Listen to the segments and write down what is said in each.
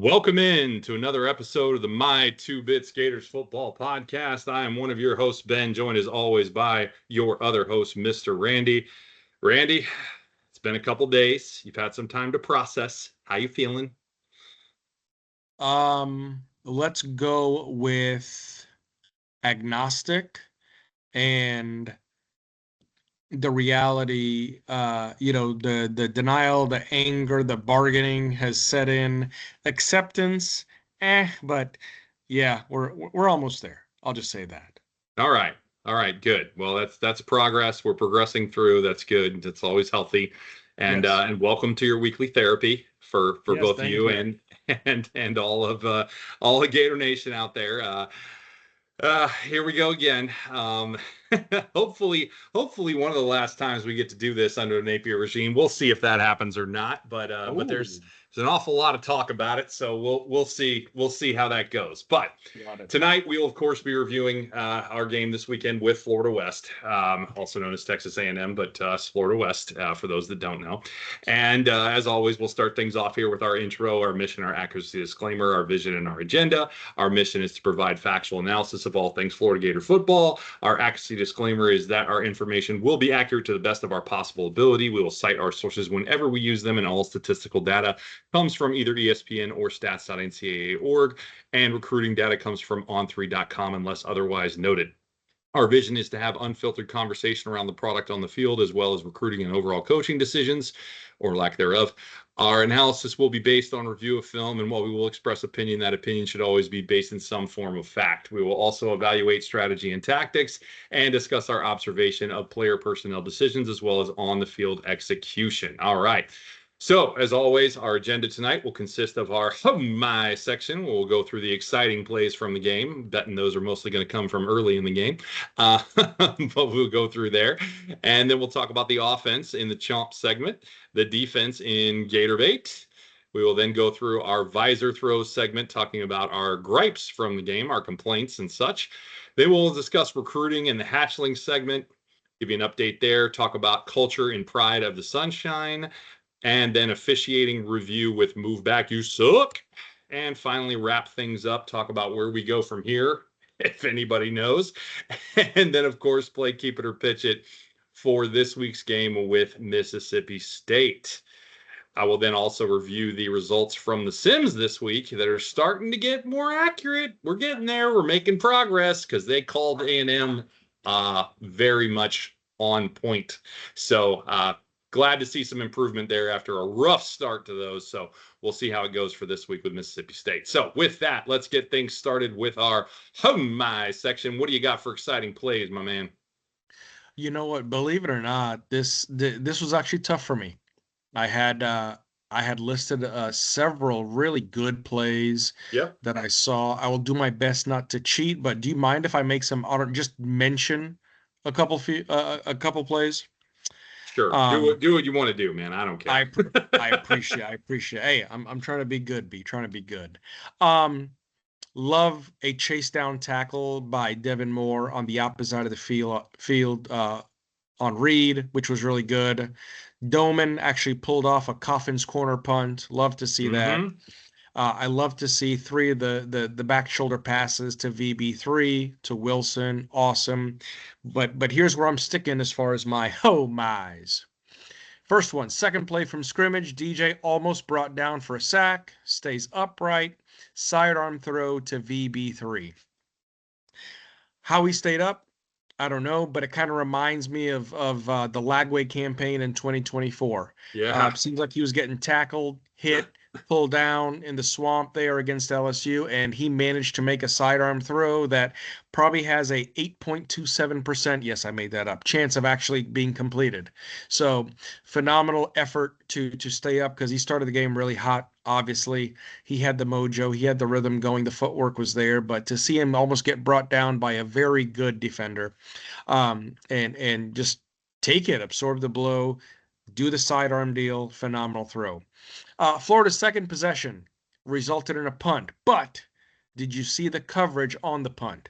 Welcome in to another episode of the My Two Bits Gators Football Podcast. I am one of your hosts, Ben, joined as always by your other host, Mr. Randy. Randy, it's been a couple days. You've had some time to process. How you feeling? Let's go with agnostic and the reality, the denial, the anger, the bargaining has set in. Acceptance, but yeah, we're almost there. I'll just say that. All right, good. Well, that's progress. We're progressing through. That's good. That's always healthy. And Yes. and welcome to your weekly therapy for Yes, both thank you you. and all the Gator Nation out there. Here we go again. Hopefully one of the last times we get to do this under the Napier regime. We'll see if that happens or not. But there's Oh, an awful lot of talk about it, so we'll see how that goes. But got it. tonight we will of course be reviewing our game this weekend with Florida West, also known as Texas A&M, but Florida West for those that don't know. And as always, we'll start things off here with our intro, our mission, our accuracy disclaimer, our vision, and our agenda. Our mission is to provide factual analysis of all things Florida Gator football. Our accuracy disclaimer is that our information will be accurate to the best of our possible ability. We will cite our sources whenever we use them, and all statistical data comes from either ESPN or stats.ncaa.org, and recruiting data comes from on3.com unless otherwise noted. Our vision is to have unfiltered conversation around the product on the field, as well as recruiting and overall coaching decisions, or lack thereof. Our analysis will be based on review of film, and while we will express opinion, that opinion should always be based in some form of fact. We will also evaluate strategy and tactics and discuss our observation of player personnel decisions, as well as on-the-field execution. All right. So, as always, our agenda tonight will consist of our My section. We'll go through the exciting plays from the game. Betting those are mostly going to come from early in the game. But we'll go through there. And then we'll talk about the offense in the Chomp segment, the defense in Gator Bait. We will then go through our visor throws segment, talking about our gripes from the game, our complaints and such. Then we'll discuss recruiting in the hatchling segment, give you an update there, talk about culture and pride of the Sunshine, and then officiating review with Move Back, You Suck. And finally, wrap things up, talk about where we go from here, if anybody knows. And then, of course, play Keep It or Pitch It for this week's game with Mississippi State. I will then also review the results from the Sims this week that are starting to get more accurate. We're getting there. We're making progress because they called A&M very much on point. So glad to see some improvement there after a rough start to those. So we'll see how it goes for this week with Mississippi State. So with that, let's get things started with our My section. What do you got for exciting plays, my man? You know what? Believe it or not, this was actually tough for me. I had listed several really good plays Yep. that I saw. I will do my best not to cheat, but do you mind if I make some just mention a couple plays? Sure. Um, Do what you want to do, man. I don't care. I appreciate. Hey, I'm trying to be good, B, trying to be good. Um, Love a chase down tackle by Devin Moore on the opposite side of the field on Reed, which was really good. Doman actually pulled off a Coffin's corner punt. Love to see that. Mm-hmm. I love to see three of the back shoulder passes to VB3 to Wilson. Awesome. But here's where I'm sticking as far as my my's. First one, second play from scrimmage. DJ almost brought down for a sack, stays upright, sidearm throw to VB3. How he stayed up, I don't know, but it kind of reminds me of the Lagway campaign in 2024. Yeah. Seems like he was getting tackled, hit, pulled down in the swamp there against LSU, and he managed to make a sidearm throw that probably has a 8.27%, yes, I made that up, chance of actually being completed. So phenomenal effort to stay up because he started the game really hot. Obviously, he had the mojo, he had the rhythm going, the footwork was there, but to see him almost get brought down by a very good defender, and just take it, absorb the blow, do the sidearm deal, phenomenal throw. Florida's second possession resulted in a punt, but did you see the coverage on the punt?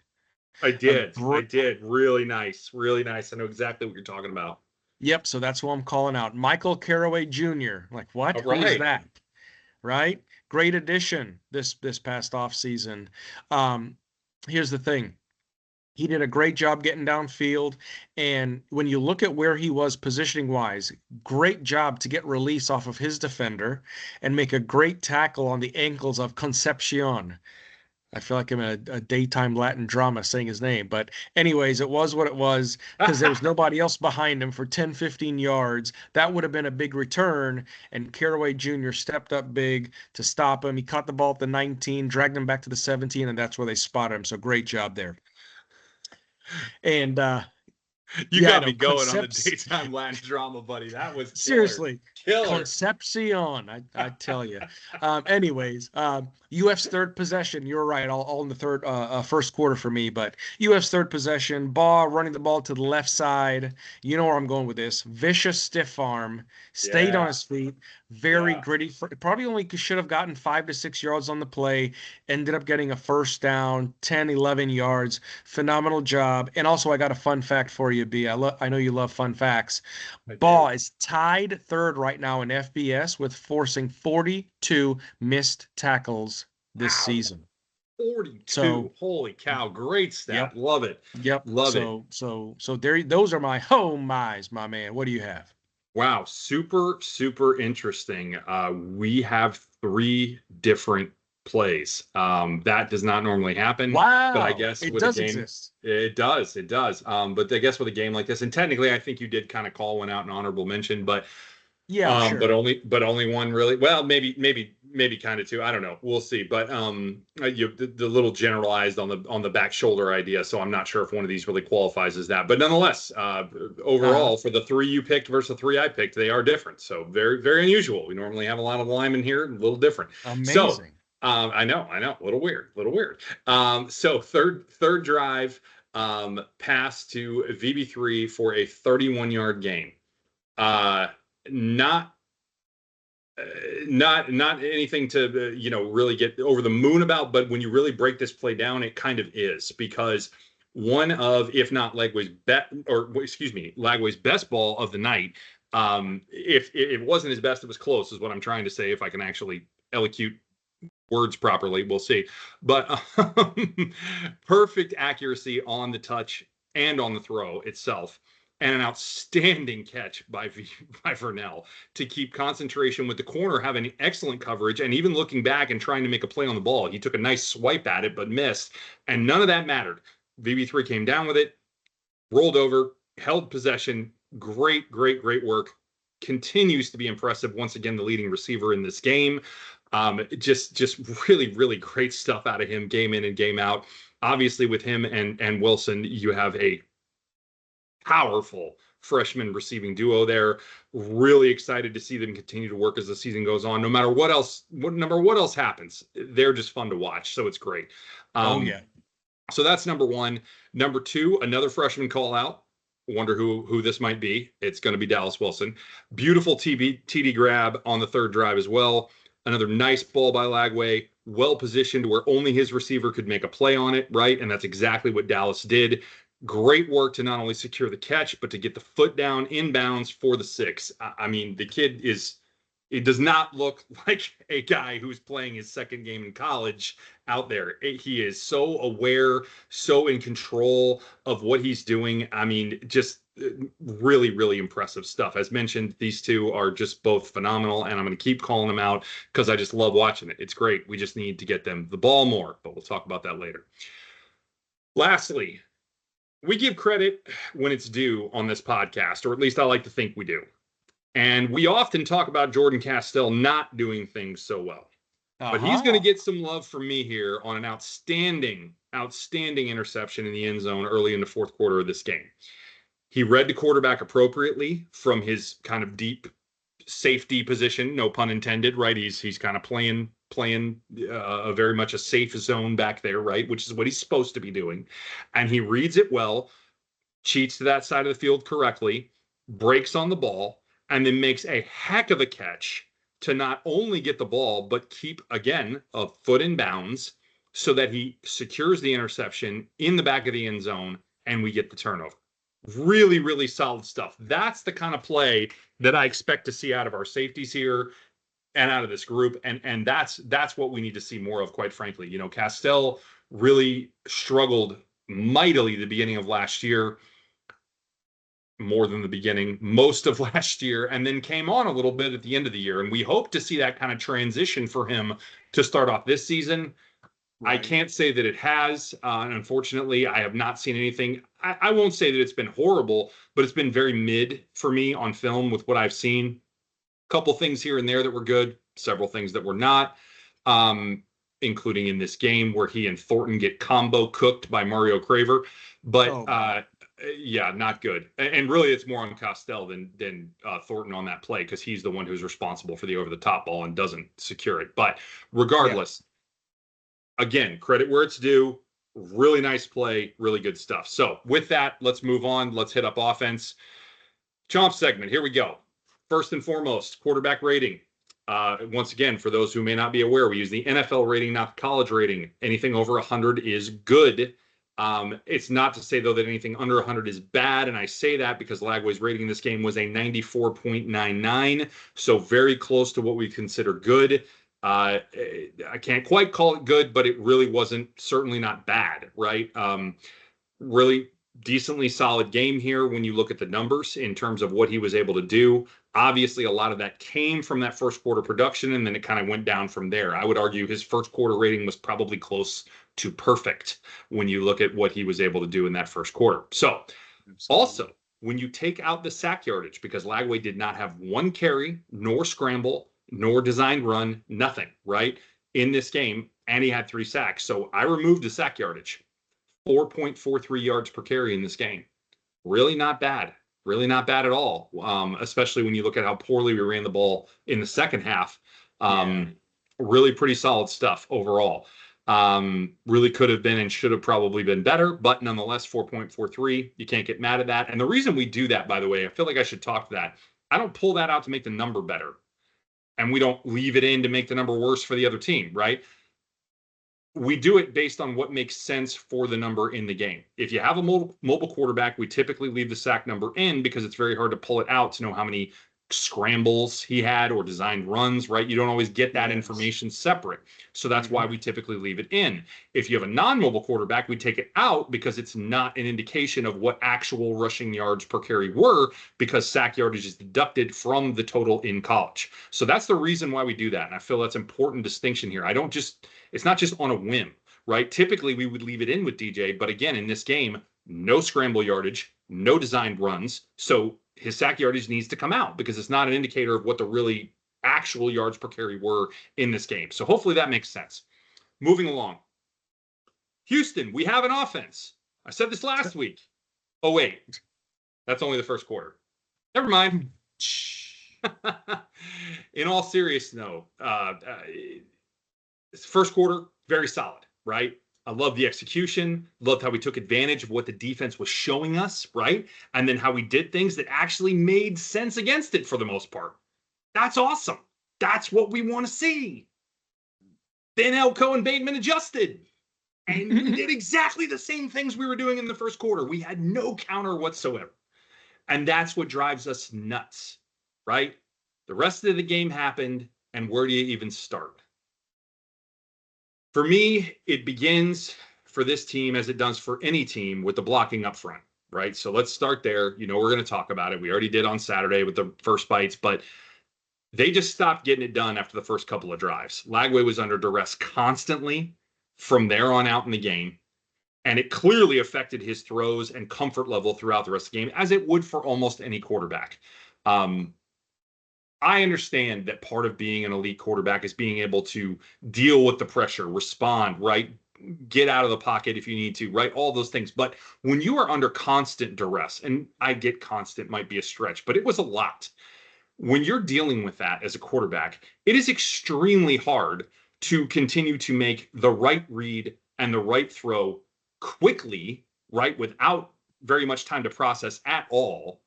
I A did. I br- did. Really nice. Really nice. I know exactly what you're talking about. Yep, so that's who I'm calling out. Michael Caraway Jr. Like, what? All Who is right. that? Right? great addition this past off season. Here's the thing. He did a great job getting downfield. And when you look at where he was positioning wise, great job to get release off of his defender and make a great tackle on the ankles of Concepcion. I feel like I'm in a daytime Latin drama saying his name. But anyways, it was what it was because there was nobody else behind him for 10, 15 yards. That would have been a big return. And Caraway Jr. stepped up big to stop him. He caught the ball at the 19, dragged him back to the 17, and that's where they spotted him. So great job there. And you got me going on the daytime Latin drama, buddy. That was seriously killer. Concepcion, I tell you. Anyways, UF's third possession. You're right, all in the first quarter for me. But UF's third possession, Baugh running the ball to the left side. You know where I'm going with this. Vicious stiff arm, stayed on his feet. Very gritty. Probably only should have gotten 5 to 6 yards on the play. Ended up getting a first down, 10, 11 yards. Phenomenal job. And also, I got a fun fact for you, B. I know you love fun facts. Baugh is tied third right now in FBS with forcing 42 missed tackles this season. 42. So, holy cow. Great stat. Yep. Love it. Yep. Love it. So there, those are my mys, my man. What do you have? Wow. Super, super interesting. We have 3 different plays. That does not normally happen. Wow. But I guess it with does a game, exist. It does. But I guess with a game like this, and technically I think you did kind of call one out an honorable mention, but yeah, sure. but only one really. Well, maybe kind of two. I don't know. We'll see. But the little generalized on the back shoulder idea. So I'm not sure if one of these really qualifies as that. But nonetheless, overall, for the 3 you picked versus the 3 I picked, they are different. So very, very unusual. We normally have a lot of linemen here, a little different. Amazing. So, I know, a little weird. So third drive, pass to VB3 for a 31-yard gain. Not anything to really get over the moon about, but when you really break this play down, it kind of is, because one of, if not Lagway's best ball of the night. If it wasn't his best, it was close, is what I'm trying to say. If I can actually elocute words properly, we'll see. But perfect accuracy on the touch and on the throw itself. And an outstanding catch by Vernell to keep concentration with the corner having excellent coverage, and even looking back and trying to make a play on the ball. He took a nice swipe at it, but missed. And none of that mattered. VB3 came down with it, rolled over, held possession. Great work. Continues to be impressive. Once again, the leading receiver in this game. Just really great stuff out of him, game in and game out. Obviously, with him and Wilson, you have a powerful freshman receiving duo there. Really excited to see them continue to work as the season goes on. No matter what else happens, they're just fun to watch. So it's great. So that's number 1. Number 2, another freshman call out. Wonder who this might be. It's going to be Dallas Wilson. Beautiful TD grab on the third drive as well. Another nice ball by Lagway, well positioned where only his receiver could make a play on it, right? And that's exactly what Dallas did. Great work to not only secure the catch, but to get the foot down inbounds for the 6. I mean, the kid it does not look like a guy who's playing his second game in college out there. He is so aware, so in control of what he's doing. I mean, just really impressive stuff. As mentioned, these 2 are just both phenomenal, and I'm going to keep calling them out because I just love watching it. It's great. We just need to get them the ball more, but we'll talk about that later. Lastly, we give credit when it's due on this podcast, or at least I like to think we do. And we often talk about Jordan Castell not doing things so well. But he's going to get some love from me here on an outstanding interception in the end zone early in the fourth quarter of this game. He read the quarterback appropriately from his kind of deep safety position, no pun intended, right? He's kind of playing very much a safe zone back there, right? Which is what he's supposed to be doing. And he reads it well, cheats to that side of the field correctly, breaks on the ball, and then makes a heck of a catch to not only get the ball, but keep, again, a foot in bounds so that he secures the interception in the back of the end zone, and we get the turnover. Really solid stuff. That's the kind of play that I expect to see out of our safeties here. and out of this group. And that's what we need to see more of, quite frankly. You know, Castell really struggled mightily the beginning of last year, more than the beginning, most of last year, and then came on a little bit at the end of the year. And we hope to see that kind of transition for him to start off this season. Right. I can't say that it has. Unfortunately, I have not seen anything. I won't say that it's been horrible, but it's been very mid for me on film with what I've seen. A couple things here and there that were good, several things that were not, including in this game where he and Thornton get combo cooked by Mario Craver. But yeah, not good. And really, it's more on Castell than Thornton on that play, because he's the one who's responsible for the over-the-top ball and doesn't secure it. But regardless, again, credit where it's due. Really nice play, really good stuff. So with that, let's move on. Let's hit up offense. Chomp segment. Here we go. First and foremost, quarterback rating. Once again, for those who may not be aware, we use the NFL rating, not the college rating. Anything over 100 is good. It's not to say, though, that anything under 100 is bad, and I say that because Lagway's rating in this game was a 94.99, so very close to what we consider good. I can't quite call it good, but it really wasn't, certainly not bad, right? Really decently solid game here when you look at the numbers in terms of what he was able to do. Obviously, a lot of that came from that first quarter production, and then it kind of went down from there. I would argue his first quarter rating was probably close to perfect when you look at what he was able to do in that first quarter. So also, when you take out the sack yardage, because Lagway did not have one carry, nor scramble, nor designed run, nothing, right, in this game, and he had 3 sacks. So I removed the sack yardage, 4.43 yards per carry in this game. Really not bad. Really not bad at all, especially when you look at how poorly we ran the ball in the second half. Really pretty solid stuff overall. Really could have been and should have probably been better, but nonetheless, 4.43, you can't get mad at that. And the reason we do that, by the way, I feel like I should talk to that. I don't pull that out to make the number better, and we don't leave it in to make the number worse for the other team, right? We do it based on what makes sense for the number in the game. If you have a mobile quarterback, we typically leave the sack number in because it's very hard to pull it out to know how many scrambles he had or designed runs, right? You don't always get that information separate. So that's why we typically leave it in. If you have a non-mobile quarterback, we take it out because it's not an indication of what actual rushing yards per carry were, because sack yardage is deducted from the total in college. So that's the reason why we do that. And I feel that's an important distinction here. It's not just on a whim, right? Typically we would leave it in with DJ, but again, in this game, no scramble yardage, no designed runs. So his sack yardage needs to come out because it's not an indicator of what the really actual yards per carry were in this game. So hopefully that makes sense. Moving along. Houston, we have an offense. I said this last week. Oh, wait. That's only the first quarter. Never mind. In all seriousness, no. First quarter, very solid, right? I love the execution, loved how we took advantage of what the defense was showing us, right? And then how we did things that actually made sense against it for the most part. That's awesome. That's what we want to see. Then Elko and Bateman adjusted. And we did exactly the same things we were doing in the first quarter. We had no counter whatsoever. And that's what drives us nuts, right? The rest of the game happened, and where do you even start? For me, it begins for this team, as it does for any team, with the blocking up front, right? So let's start there. You know, we're going to talk about it. We already did on Saturday with the first bites, but they just stopped getting it done after the first couple of drives. Lagway was under duress constantly from there on out in the game, and it clearly affected his throws and comfort level throughout the rest of the game, as it would for almost any quarterback. I understand that part of being an elite quarterback is being able to deal with the pressure, respond, right? Get out of the pocket if you need to, right? All those things. But when you are under constant duress, and I get constant might be a stretch, but it was a lot. When you're dealing with that as a quarterback, it is extremely hard to continue to make the right read and the right throw quickly, right? Without very much time to process at all,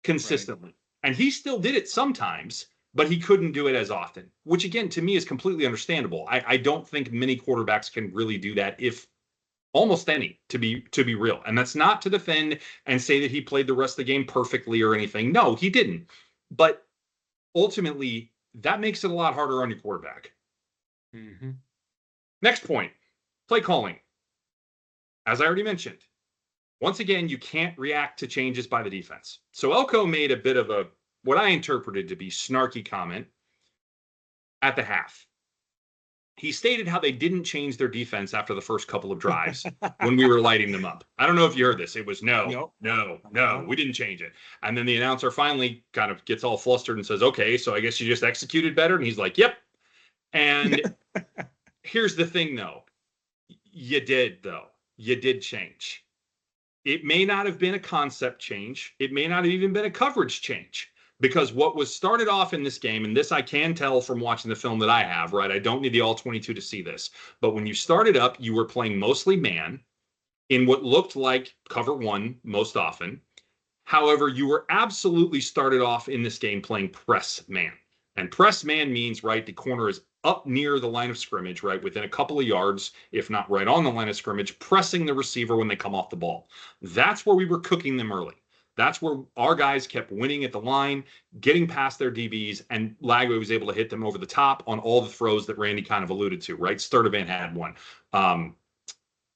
consistently. Right. And he still did it sometimes, but he couldn't do it as often, which again, to me is completely understandable. I don't think many quarterbacks can really do that, if almost any, to be real. And that's not to defend and say that he played the rest of the game perfectly or anything. No, he didn't. But ultimately, that makes it a lot harder on your quarterback. Mm-hmm. Next point, play calling. As I already mentioned, once again, you can't react to changes by the defense. So Elko made a bit of what I interpreted to be snarky comment at the half. He stated how they didn't change their defense after the first couple of drives when we were lighting them up. I don't know if you heard this. It was no, we didn't change it. And then the announcer finally kind of gets all flustered and says, okay, so I guess you just executed better. And he's like, yep. And here's the thing, though. You did change. It may not have been a concept change. It may not have even been a coverage change. Because what was started off in this game, and this I can tell from watching the film that I have, right? I don't need the all 22 to see this. But when you started up, you were playing mostly man in what looked like cover one most often. However, you were absolutely started off in this game playing press man. And press man means, right, the corner is up near the line of scrimmage, right, within a couple of yards, if not right on the line of scrimmage, pressing the receiver when they come off the ball. That's where we were cooking them early. That's where our guys kept winning at the line, getting past their DBs, and Lagway was able to hit them over the top on all the throws that Randy kind of alluded to, right? Sturdivant had one.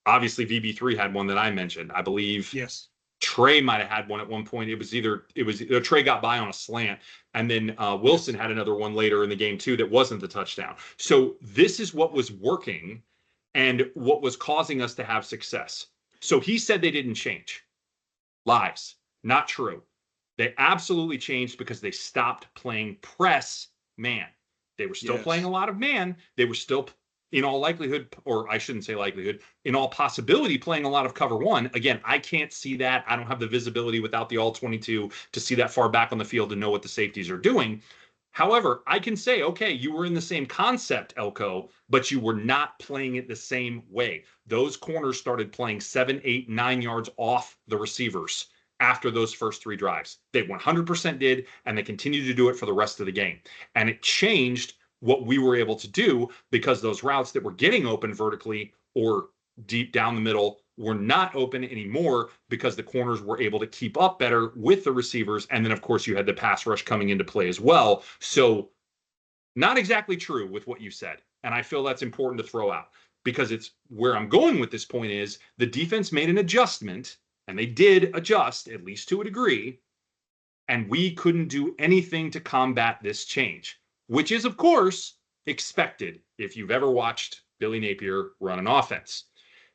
Obviously, VB3 had one that I mentioned. I believe yes. Trey might have had one at one point. It was Trey got by on a slant, and then Wilson had another one later in the game too that wasn't the touchdown. So this is what was working and what was causing us to have success. So he said they didn't change. Lies. Not true. They absolutely changed because they stopped playing press man. They were still playing a lot of man. They were still, in all likelihood, or I shouldn't say likelihood, in all possibility, playing a lot of cover one. Again, I can't see that. I don't have the visibility without the all 22 to see that far back on the field to know what the safeties are doing. However, I can say, okay, you were in the same concept, Elko, but you were not playing it the same way. Those corners started playing 7, 8, 9 yards off the receivers after those first 3 drives. They 100% did, and they continued to do it for the rest of the game. And it changed what we were able to do because those routes that were getting open vertically or deep down the middle were not open anymore because the corners were able to keep up better with the receivers. And then, of course, you had the pass rush coming into play as well. So not exactly true with what you said. And I feel that's important to throw out because it's where I'm going with this point is the defense made an adjustment. And they did adjust, at least to a degree, and we couldn't do anything to combat this change, which is, of course, expected if you've ever watched Billy Napier run an offense.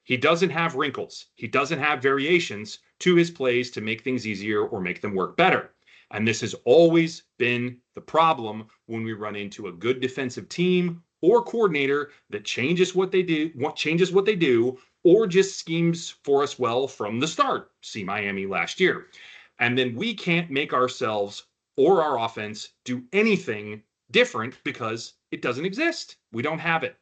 He doesn't have wrinkles. He doesn't have variations to his plays to make things easier or make them work better. And this has always been the problem when we run into a good defensive team or coordinator that changes what they do, or just schemes for us well from the start. See Miami last year. And then we can't make ourselves or our offense do anything different because it doesn't exist. We don't have it.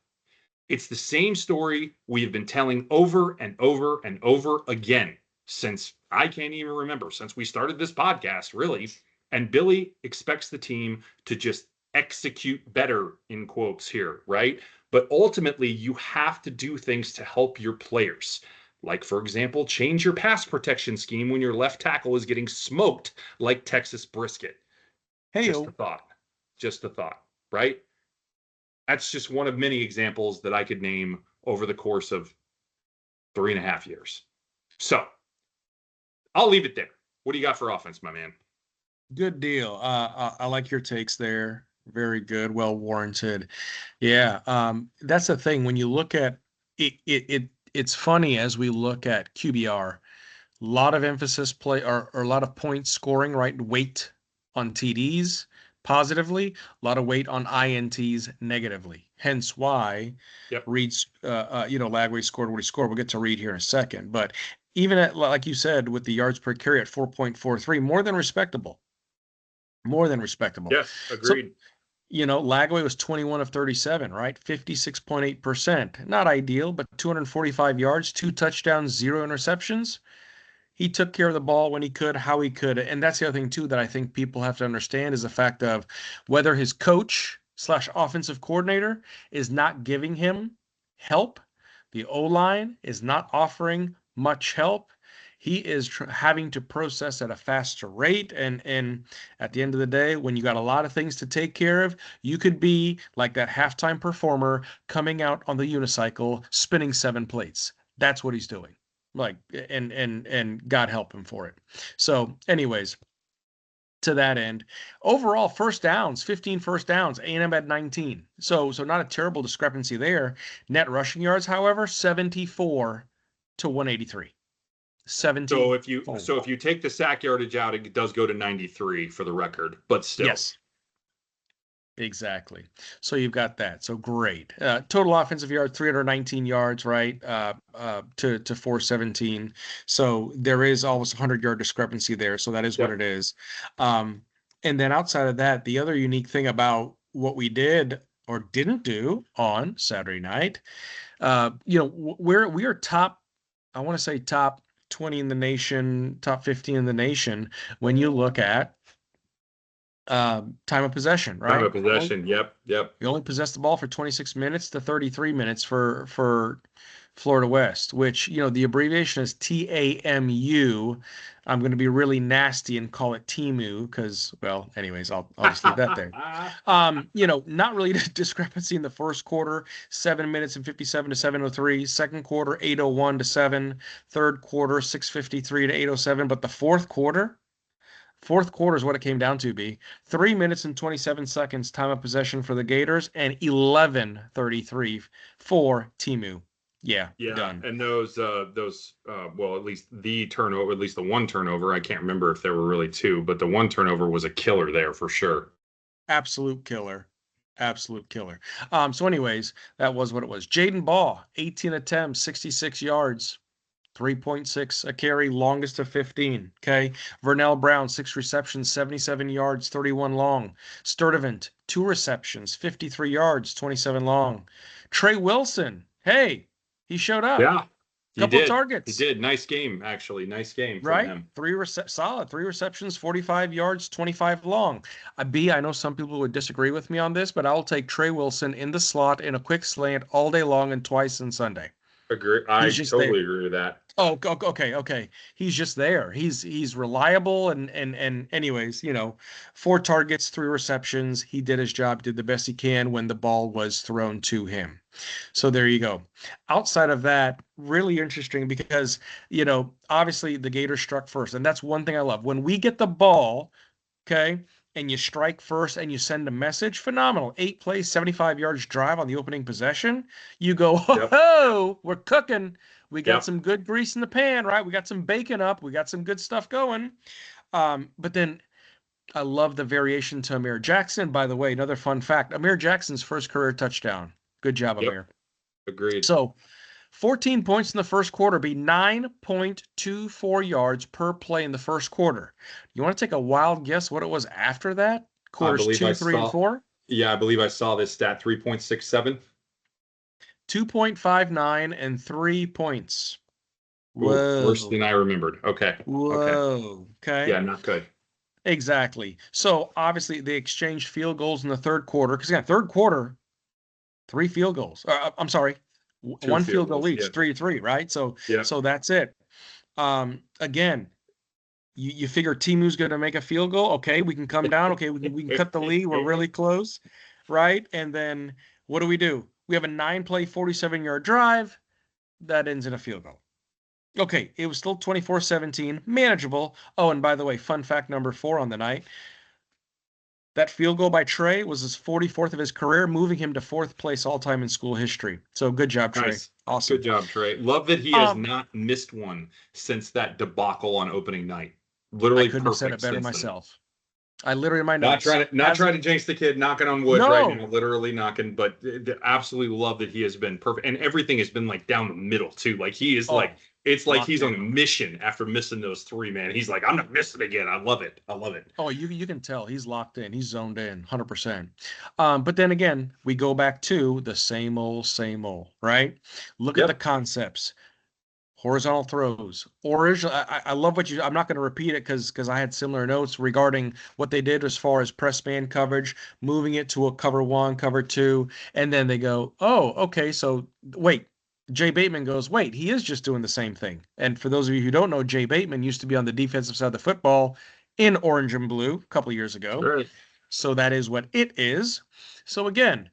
It's the same story we have been telling over and over and over again since I can't even remember, since we started this podcast, really. And Billy expects the team to just execute better, in quotes here, right? But ultimately, you have to do things to help your players. Like, for example, change your pass protection scheme when your left tackle is getting smoked like Texas brisket. Hey, just a thought, right? That's just one of many examples that I could name over the course of 3.5 years. So I'll leave it there. What do you got for offense, my man? Good deal. I like your takes there. Very good. Well warranted. Yeah. That's the thing. When you look at it, it's funny as we look at QBR, a lot of emphasis or a lot of point scoring, right? Weight on TDs positively, a lot of weight on INTs negatively. Hence why Reed's, Lagway scored what he scored. We'll get to Reed here in a second. But even at, like you said, with the yards per carry at 4.43, more than respectable. More than respectable. Yes, agreed. So, Lagway was 21 of 37, right? 56.8%. Not ideal, but 245 yards, 2 touchdowns, 0 interceptions. He took care of the ball when he could, how he could. And that's the other thing, too, that I think people have to understand is the fact of whether his coach/offensive coordinator is not giving him help, the O-line is not offering much help. he is having to process at a faster rate. And at the end of the day, when you got a lot of things to take care of, you could be like that halftime performer coming out on the unicycle, spinning 7 plates. That's what he's doing. Like, and God help him for it. So, anyways, to that end, overall first downs, 15 first downs, A&M had 19. So not a terrible discrepancy there. Net rushing yards, however, 74 to 183. 70. So if you take the sack yardage out, it does go to 93 for the record, but still. Yes. Exactly. So you've got that. So great. Total offensive yards, 319 yards, right? To 417. So there is almost a 100-yard discrepancy there. So that is what it is. And then outside of that, the other unique thing about what we did or didn't do on Saturday night, we are top, I want to say top 20 in the nation, top 15 in the nation when you look at time of possession, right? Time of possession. Yep. You only possessed the ball for 26 minutes to 33 minutes for Florida West, which, the abbreviation is TAMU. I'm going to be really nasty and call it TAMU because, well, anyways, I'll just leave that there. Not really a discrepancy in the first quarter, 7 minutes and 57 to 7:03. Second quarter, 8:01 to 7. Third quarter, 6:53 to 8:07. But the fourth quarter is what it came down to be 3 minutes and 27 seconds time of possession for the Gators and 11:33 for TAMU. Yeah, done. And those well, at least the turnover, at least the one turnover, I can't remember if there were really two, but the one turnover was a killer there for sure. Absolute killer. So anyways, that was what it was. Jaden Baugh, 18 attempts, 66 yards. 3.6 a carry, longest of 15. Okay. Vernell Brown, 6 receptions, 77 yards, 31 long. Sturdivant, 2 receptions, 53 yards, 27 long. Trey Wilson, hey, he showed up. Yeah. Couple targets. He did. Nice game, actually. Nice game from right? him. Solid. 3 receptions, 45 yards, 25 long. I know some people would disagree with me on this, but I'll take Trey Wilson in the slot in a quick slant all day long and twice on Sunday. Agree. I totally agree with that. Oh, okay. He's just there. He's reliable and anyways, 4 targets, 3 receptions. He did his job, did the best he can when the ball was thrown to him. So there you go. Outside of that, really interesting because, obviously the Gators struck first. And that's one thing I love. When we get the ball, okay, and you strike first and you send a message, phenomenal. 8 plays, 75 yards drive on the opening possession. You go, ho, we're cooking. We got some good grease in the pan, right? We got some bacon up. We got some good stuff going. But then I love the variation to Amir Jackson. By the way, another fun fact, Amir Jackson's first career touchdown. Good job, Amir. Agreed. So 14 points in the first quarter, be 9.24 yards per play in the first quarter. You want to take a wild guess what it was after that? Quarters 2, 3, and 4? Yeah, I believe I saw this stat, 3.67. 2.59 and 3 points. Whoa. Worse than I remembered. Okay. Whoa. Okay. Yeah, not good. Exactly. So obviously they exchanged field goals in the third quarter because third quarter, 3 field goals. I'm sorry, 1 field goal each, 3-3, right? So that's it. Again, you figure TAMU's going to make a field goal. Okay, we can come down. Okay, we can cut the lead. We're really close, right? And then what do? We have a 9-play, 47-yard drive that ends in a field goal. Okay, it was still 24-17, manageable. Oh, and by the way, fun fact number 4 on the night. That field goal by Trey was his 44th of his career, moving him to 4th place all-time in school history. So good job, Trey. Nice. Awesome. Good job, Trey. Love that he has not missed one since that debacle on opening night. Literally, I couldn't have said it better myself. I literally in my notes. Not trying to jinx the kid, knocking on wood right now, literally knocking, but absolutely love that he has been perfect. And everything has been like down the middle too. Like he is it's like he's on a mission after missing those 3, man. He's like, I'm not missing again. I love it. Oh, you can tell he's locked in. He's zoned in 100%. But then again, we go back to the same old, right? Look at the concepts. Horizontal throws. I love what I'm not going to repeat it because I had similar notes regarding what they did as far as press man coverage, moving it to a cover 1, cover 2, and then they go, oh, okay, so wait, Jay Bateman goes, wait, he is just doing the same thing. And for those of you who don't know, Jay Bateman used to be on the defensive side of the football in orange and blue a couple of years ago. Right. So that is what it is. So again,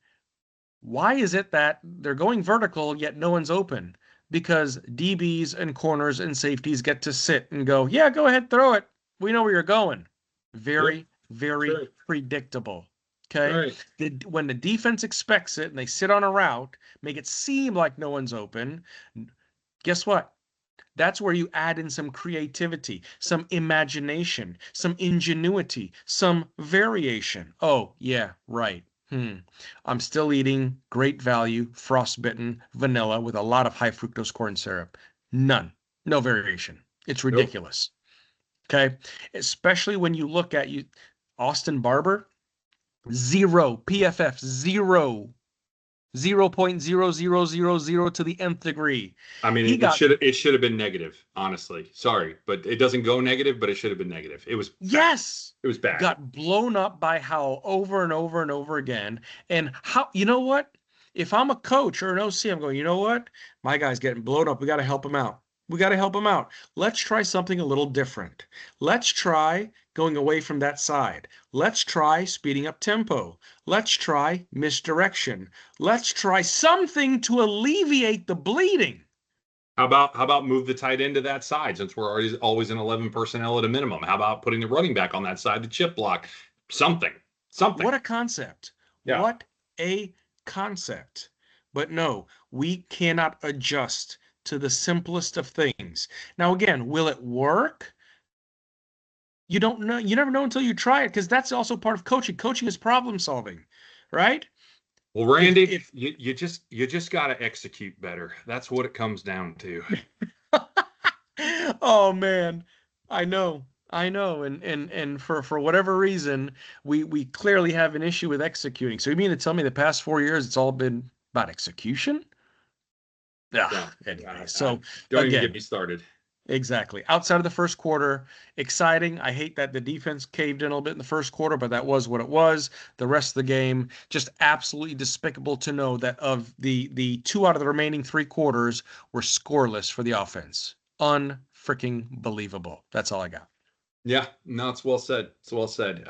why is it that they're going vertical yet no one's open? Because DBs and corners and safeties get to sit and go, yeah, go ahead, throw it. We know where you're going. Yep. Very, very Right. predictable. Okay. Right. When the defense expects it and they sit on a route, make it seem like no one's open, guess what? That's where you add in some creativity, some imagination, some ingenuity, some variation. Oh, yeah, right. I'm still eating great value, frostbitten vanilla with a lot of high fructose corn syrup. None. No variation. It's Nope. ridiculous. Okay. Especially when you look at Austin Barber, 0 PFF, 0.0000 to the nth degree. I mean, He got it should have been negative, honestly. Sorry, but it doesn't go negative, but it should have been negative. It was bad. Yes. It was bad. Got blown up by Howell over and over and over again. And how, you know what? If I'm a coach or an OC, I'm going, you know what? My guy's getting blown up. We got to help him out. We got to help him out. Let's try something a little different. Let's try going away from that side. Let's try speeding up tempo. Let's try misdirection. Let's try something to alleviate the bleeding. How about move the tight end to that side since we're always in 11 personnel at a minimum? How about putting the running back on that side, the chip block? Something. What a concept. Yeah. What a concept. But no, we cannot adjust to the simplest of things. Now, again, will it work? You don't know. You never know until you try it, because that's also part of coaching. Coaching is problem solving, right? Well, Randy, you just got to execute better. That's what it comes down to. Oh man, I know. And for whatever reason, we clearly have an issue with executing. So you mean to tell me the past 4 years it's all been about execution? Yeah. Anyway, so Don't again, even get me started. exactly. Outside of the first quarter, exciting. I hate that the defense caved in a little bit in the first quarter, but that was what it was. The rest of the game, just absolutely despicable to know that of the 2 out of the remaining 3 quarters were scoreless for the offense. Unfreaking believable. That's all I got. Yeah, no, it's well said. It's well said.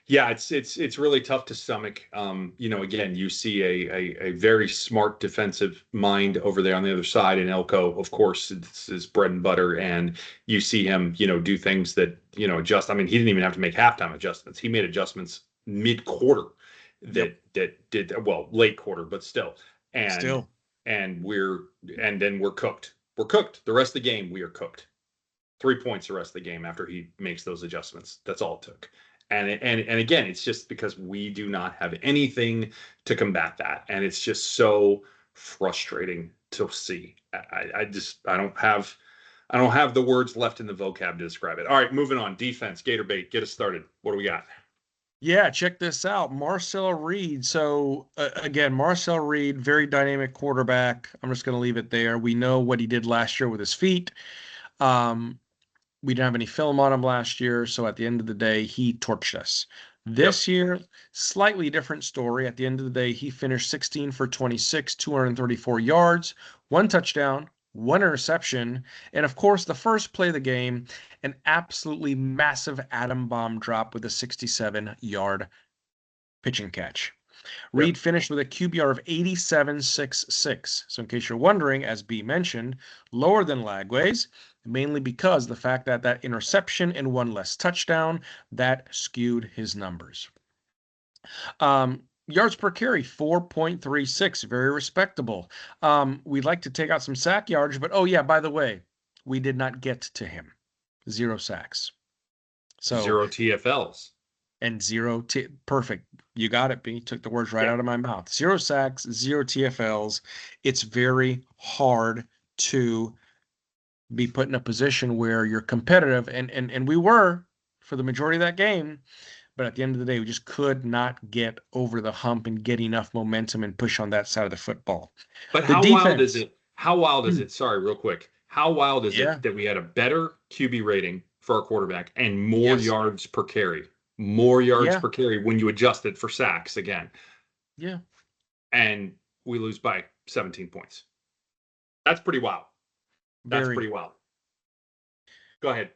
Yeah, it's really tough to stomach. Again, you see a very smart defensive mind over there on the other side, and Elko, of course, it's his bread and butter, and you see him, do things that, adjust. I mean, he didn't even have to make halftime adjustments. He made adjustments mid-quarter that did well, late quarter, but still. And then we're cooked. We're cooked. The rest of the game, we are cooked. 3 points the rest of the game after he makes those adjustments. That's all it took. And again, it's just because we do not have anything to combat that, and it's just so frustrating to see. I don't have the words left in the vocab to describe it. All right, moving on. Defense, Gator Bait, get us started. What do we got? Yeah, check this out. Marcel Reed. So again, Marcel Reed, very dynamic quarterback. I'm just going to leave it there. We know what he did last year with his feet. We didn't have any film on him last year, so at the end of the day, he torched us. This year, slightly different story. At the end of the day, he finished 16 for 26, 234 yards, 1 touchdown, 1 interception, and of course, the first play of the game, an absolutely massive atom bomb drop with a 67-yard pitch and catch. Reed finished with a QBR of 87.66. So in case you're wondering, as B mentioned, lower than Lagway's, mainly because the fact that that interception and 1 less touchdown, that skewed his numbers. Yards per carry, 4.36, very respectable. We'd like to take out some sack yards, but oh yeah, by the way, we did not get to him. 0 sacks. So 0 TFLs. And 0 perfect. You got it, B. Took the words right out of my mouth. 0 sacks, 0 TFLs. It's very hard to be put in a position where you're competitive, and we were for the majority of that game, but at the end of the day, we just could not get over the hump and get enough momentum and push on that side of the football. But how wild is it? How wild is it? Sorry, real quick. How wild is it that we had a better QB rating for our quarterback and more yards per carry? More yards per carry when you adjust it for sacks again. Yeah. And we lose by 17 points. That's pretty wild. That's Very. pretty wild. Go ahead.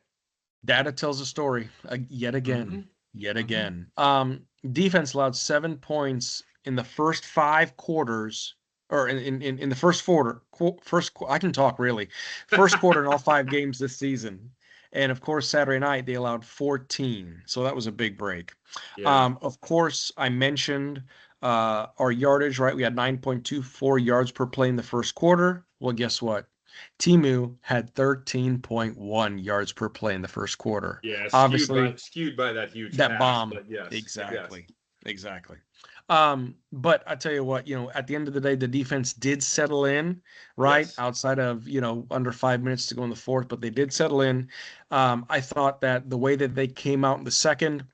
Data tells a story yet again. Mm-hmm. Yet Mm-hmm. again. Defense allowed 7 points in the first 5 quarters, or in the first quarter. I can talk really. First quarter in all 5 games this season. And of course, Saturday night they allowed 14. So that was a big break. Yeah. Of course, I mentioned our yardage, right? We had 9.24 yards per play in the first quarter. Well, guess what? TAMU had 13.1 yards per play in the first quarter. Yeah, Obviously, skewed by that huge that pass, bomb. but yes. Exactly. Exactly. But I tell you what, at the end of the day, the defense did settle in, right? Yes. Outside of, under 5 minutes to go in the fourth, but they did settle in. I thought that the way that they came out in the second,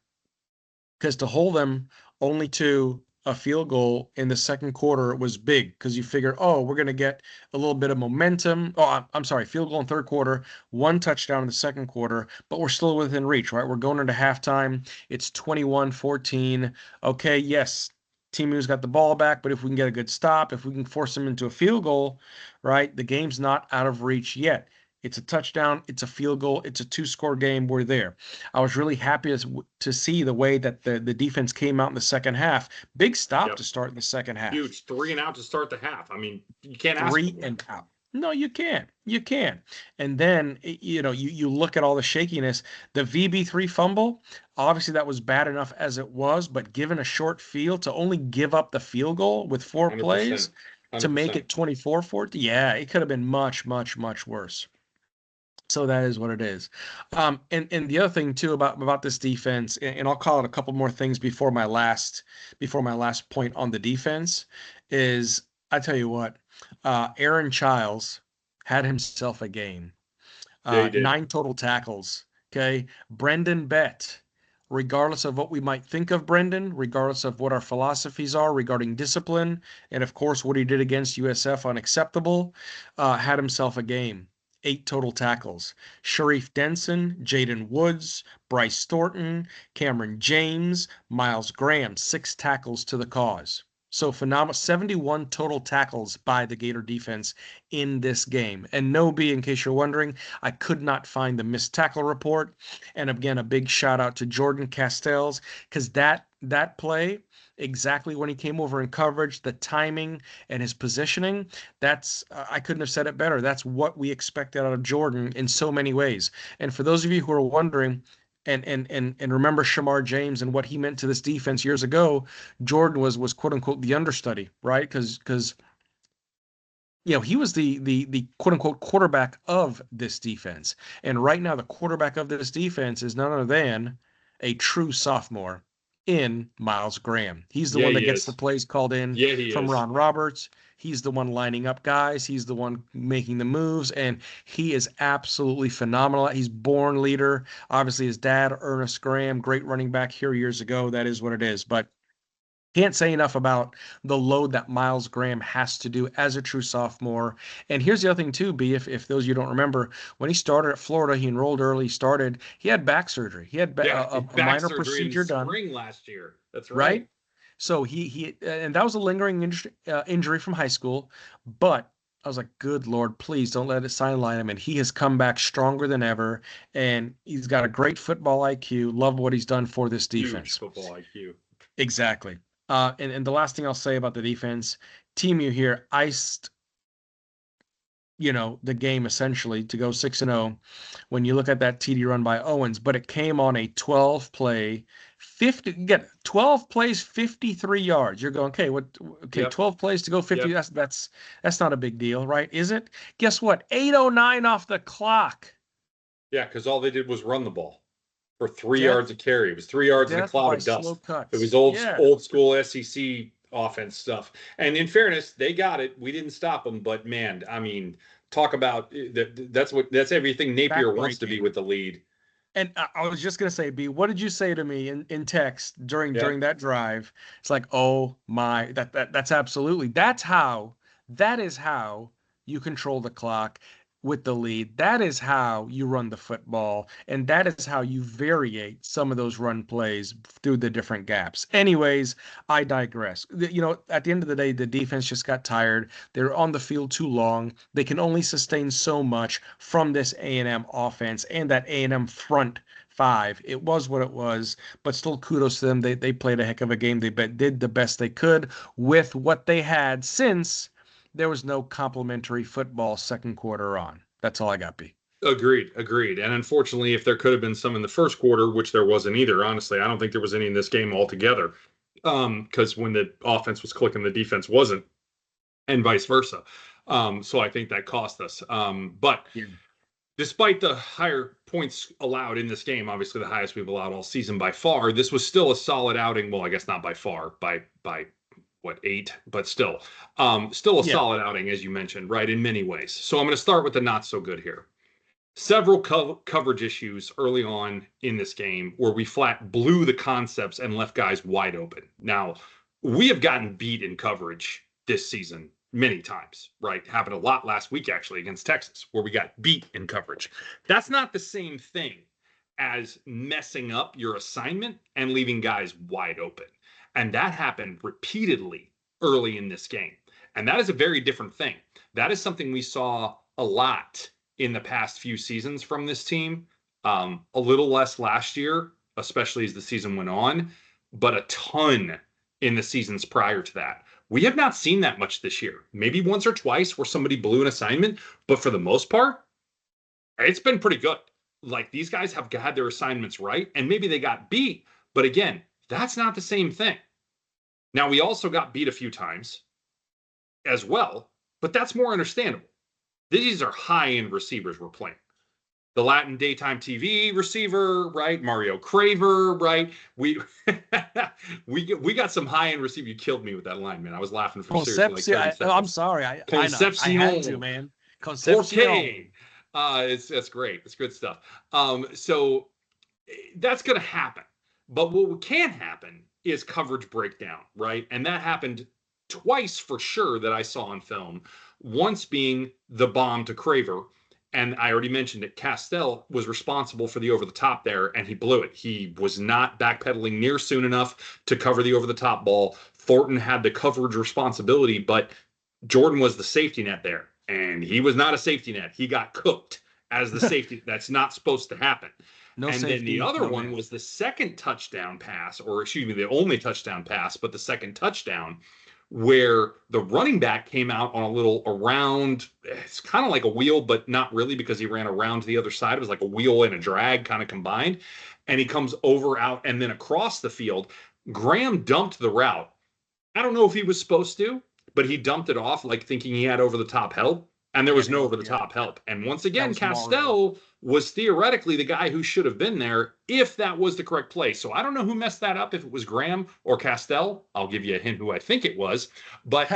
because to hold them only to a field goal in the second quarter was big because you figure, oh, we're going to get a little bit of momentum. Oh, I'm sorry, field goal in third quarter, 1 touchdown in the second quarter, but we're still within reach, right? We're going into halftime. It's 21-14. Okay, yes, TMU's got the ball back, but if we can get a good stop, if we can force them into a field goal, right, the game's not out of reach yet. It's a touchdown. It's a field goal. It's a 2-score game. We're there. I was really happy to see the way that the defense came out in the second half. Big stop Yep. to start the second half. Huge 3 and out to start the half. I mean, you can't ask for 3 and out. No, you can't. You can. And then, you look at all the shakiness. The VB3 fumble, obviously that was bad enough as it was, but given a short field to only give up the field goal with 4 plays 100%. to make it 24-14, yeah, it could have been much, much, much worse. So that is what it is. And the other thing too about this defense, and I'll call it a couple more things before my last point on the defense, is I tell you what, Aaron Childs had himself a game. Yeah, he did. 9 total tackles. Okay. Brendan Bett, regardless of what we might think of Brendan, regardless of what our philosophies are regarding discipline, and of course what he did against USF unacceptable, had himself a game. 8 total tackles. Sharif Denson, Jaden Woods, Bryce Thornton, Cameron James, Miles Graham, 6 tackles to the cause. So phenomenal. 71 total tackles by the Gator defense in this game. And no B, in case you're wondering, I could not find the missed tackle report. And again, a big shout out to Jordan Castells, because that play, exactly when he came over in coverage, the timing and his positioning, that's I couldn't have said it better. That's what we expected out of Jordan in so many ways. And for those of you who are wondering and remember Shamar James and what he meant to this defense years ago, Jordan was quote unquote the understudy, right? Because he was the quote unquote quarterback of this defense. And right now the quarterback of this defense is none other than a true sophomore in Miles Graham. He's the one that gets the plays called in from Ron Roberts. He's the one lining up guys. He's the one making the moves, and he is absolutely phenomenal. He's born leader. Obviously, his dad, Ernest Graham, great running back here years ago. That is what it is. But can't say enough about the load that Miles Graham has to do as a true sophomore. And here's the other thing too, B, if those of you don't remember, when he started at Florida, he enrolled early, he had back surgery. He had a minor procedure done. Spring last year. That's right. So he and that was a lingering injury from high school. But I was like, good Lord, please don't let it sideline him. And he has come back stronger than ever. And he's got a great football IQ. Love what he's done for this defense. Huge football IQ. Exactly. And the last thing I'll say about the defense, TAMU here iced, the game essentially to go 6-0 when you look at that TD run by Owens, but it came on a 12 plays, 53 yards. You're going, okay, 12 plays to go 50. Yep. That's not a big deal, right? Is it? Guess what? 8:09 off the clock. Yeah, because all they did was run the ball for 3 yards of carry. It was 3 yards in a cloud of dust. It was old school SEC offense stuff. And in fairness, they got it. We didn't stop them, but man, I mean, talk about that's everything Napier wants to be with the lead. And I was just gonna say, B, what did you say to me in text during that drive? It's like, oh my, that is how you control the clock. with the lead. That is how you run the football, and that is how you variate some of those run plays through the different gaps. Anyways, I digress. At the end of the day, the defense just got tired. They're on the field too long. They can only sustain so much from this A&M offense and that A&M front five. It was what it was, but still kudos to them. They played a heck of a game. They did the best they could with what they had, since there was no complimentary football second quarter on. That's all I got, B. Agreed. And unfortunately, if there could have been some in the first quarter, which there wasn't either, honestly, I don't think there was any in this game altogether. Because when the offense was clicking, the defense wasn't, and vice versa. So I think that cost us. But Yeah. Despite the higher points allowed in this game, obviously the highest we've allowed all season by far, this was still a solid outing. Well, I guess not by far, by what, 8, but still a solid outing, as you mentioned, right, in many ways. So I'm going to start with the not so good here. Several coverage issues early on in this game where we flat blew the concepts and left guys wide open. Now, we have gotten beat in coverage this season many times, right? Happened a lot last week, actually, against Texas, where we got beat in coverage. That's not the same thing as messing up your assignment and leaving guys wide open. And that happened repeatedly early in this game. And that is a very different thing. That is something we saw a lot in the past few seasons from this team. A little less last year, especially as the season went on, but a ton in the seasons prior to that. We have not seen that much this year. Maybe once or twice where somebody blew an assignment, but for the most part, it's been pretty good. Like, these guys have had their assignments right, and maybe they got beat, but again, that's not the same thing. Now, we also got beat a few times as well, but that's more understandable. These are high-end receivers we're playing. The Latin daytime TV receiver, right? Mario Craver, right? We got some high-end receiver. You killed me with that line, man. I was laughing for seriously. Like I'm sorry. I had to, man. Concepcion. That's great. It's good stuff. So that's going to happen. But what can happen is coverage breakdown, right? And that happened twice for sure that I saw on film. Once being the bomb to Craver. And I already mentioned it. Castell was responsible for the over-the-top there, and he blew it. He was not backpedaling near soon enough to cover the over-the-top ball. Thornton had the coverage responsibility, but Jordan was the safety net there, and he was not a safety net. He got cooked as the safety. That's not supposed to happen. And then the other one was the second touchdown pass, or excuse me, the only touchdown pass, but the second touchdown, where the running back came out on a little around, it's kind of like a wheel, but not really, because he ran around to the other side. It was like a wheel and a drag kind of combined. And he comes over, out, and then across the field. Graham dumped the route. I don't know if he was supposed to, but he dumped it off like thinking he had over-the-top help. And there was no over-the-top help. And once again, Castell was theoretically the guy who should have been there if that was the correct play. So I don't know who messed that up, if it was Graham or Castell. I'll give you a hint who I think it was. But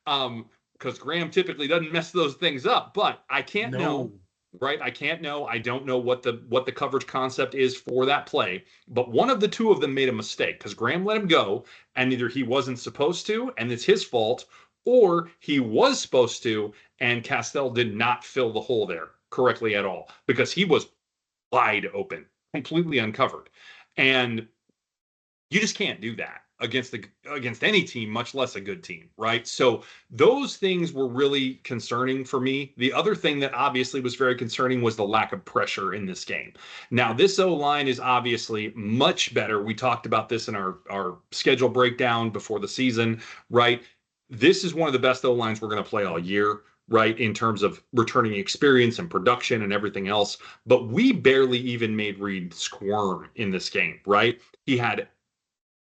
because Graham typically doesn't mess those things up. But I can't know, right? I can't know. I don't know what the coverage concept is for that play. But one of the two of them made a mistake, because Graham let him go, and either he wasn't supposed to, and it's his fault, or he was supposed to, and Castell did not fill the hole there correctly at all, because he was wide open, completely uncovered. And you just can't do that against any team, much less a good team, right? So those things were really concerning for me. The other thing that obviously was very concerning was the lack of pressure in this game. Now, this O-line is obviously much better. We talked about this in our schedule breakdown before the season, right? This is one of the best O-lines we're going to play all year, right, in terms of returning experience and production and everything else. But we barely even made Reed squirm in this game, right? He had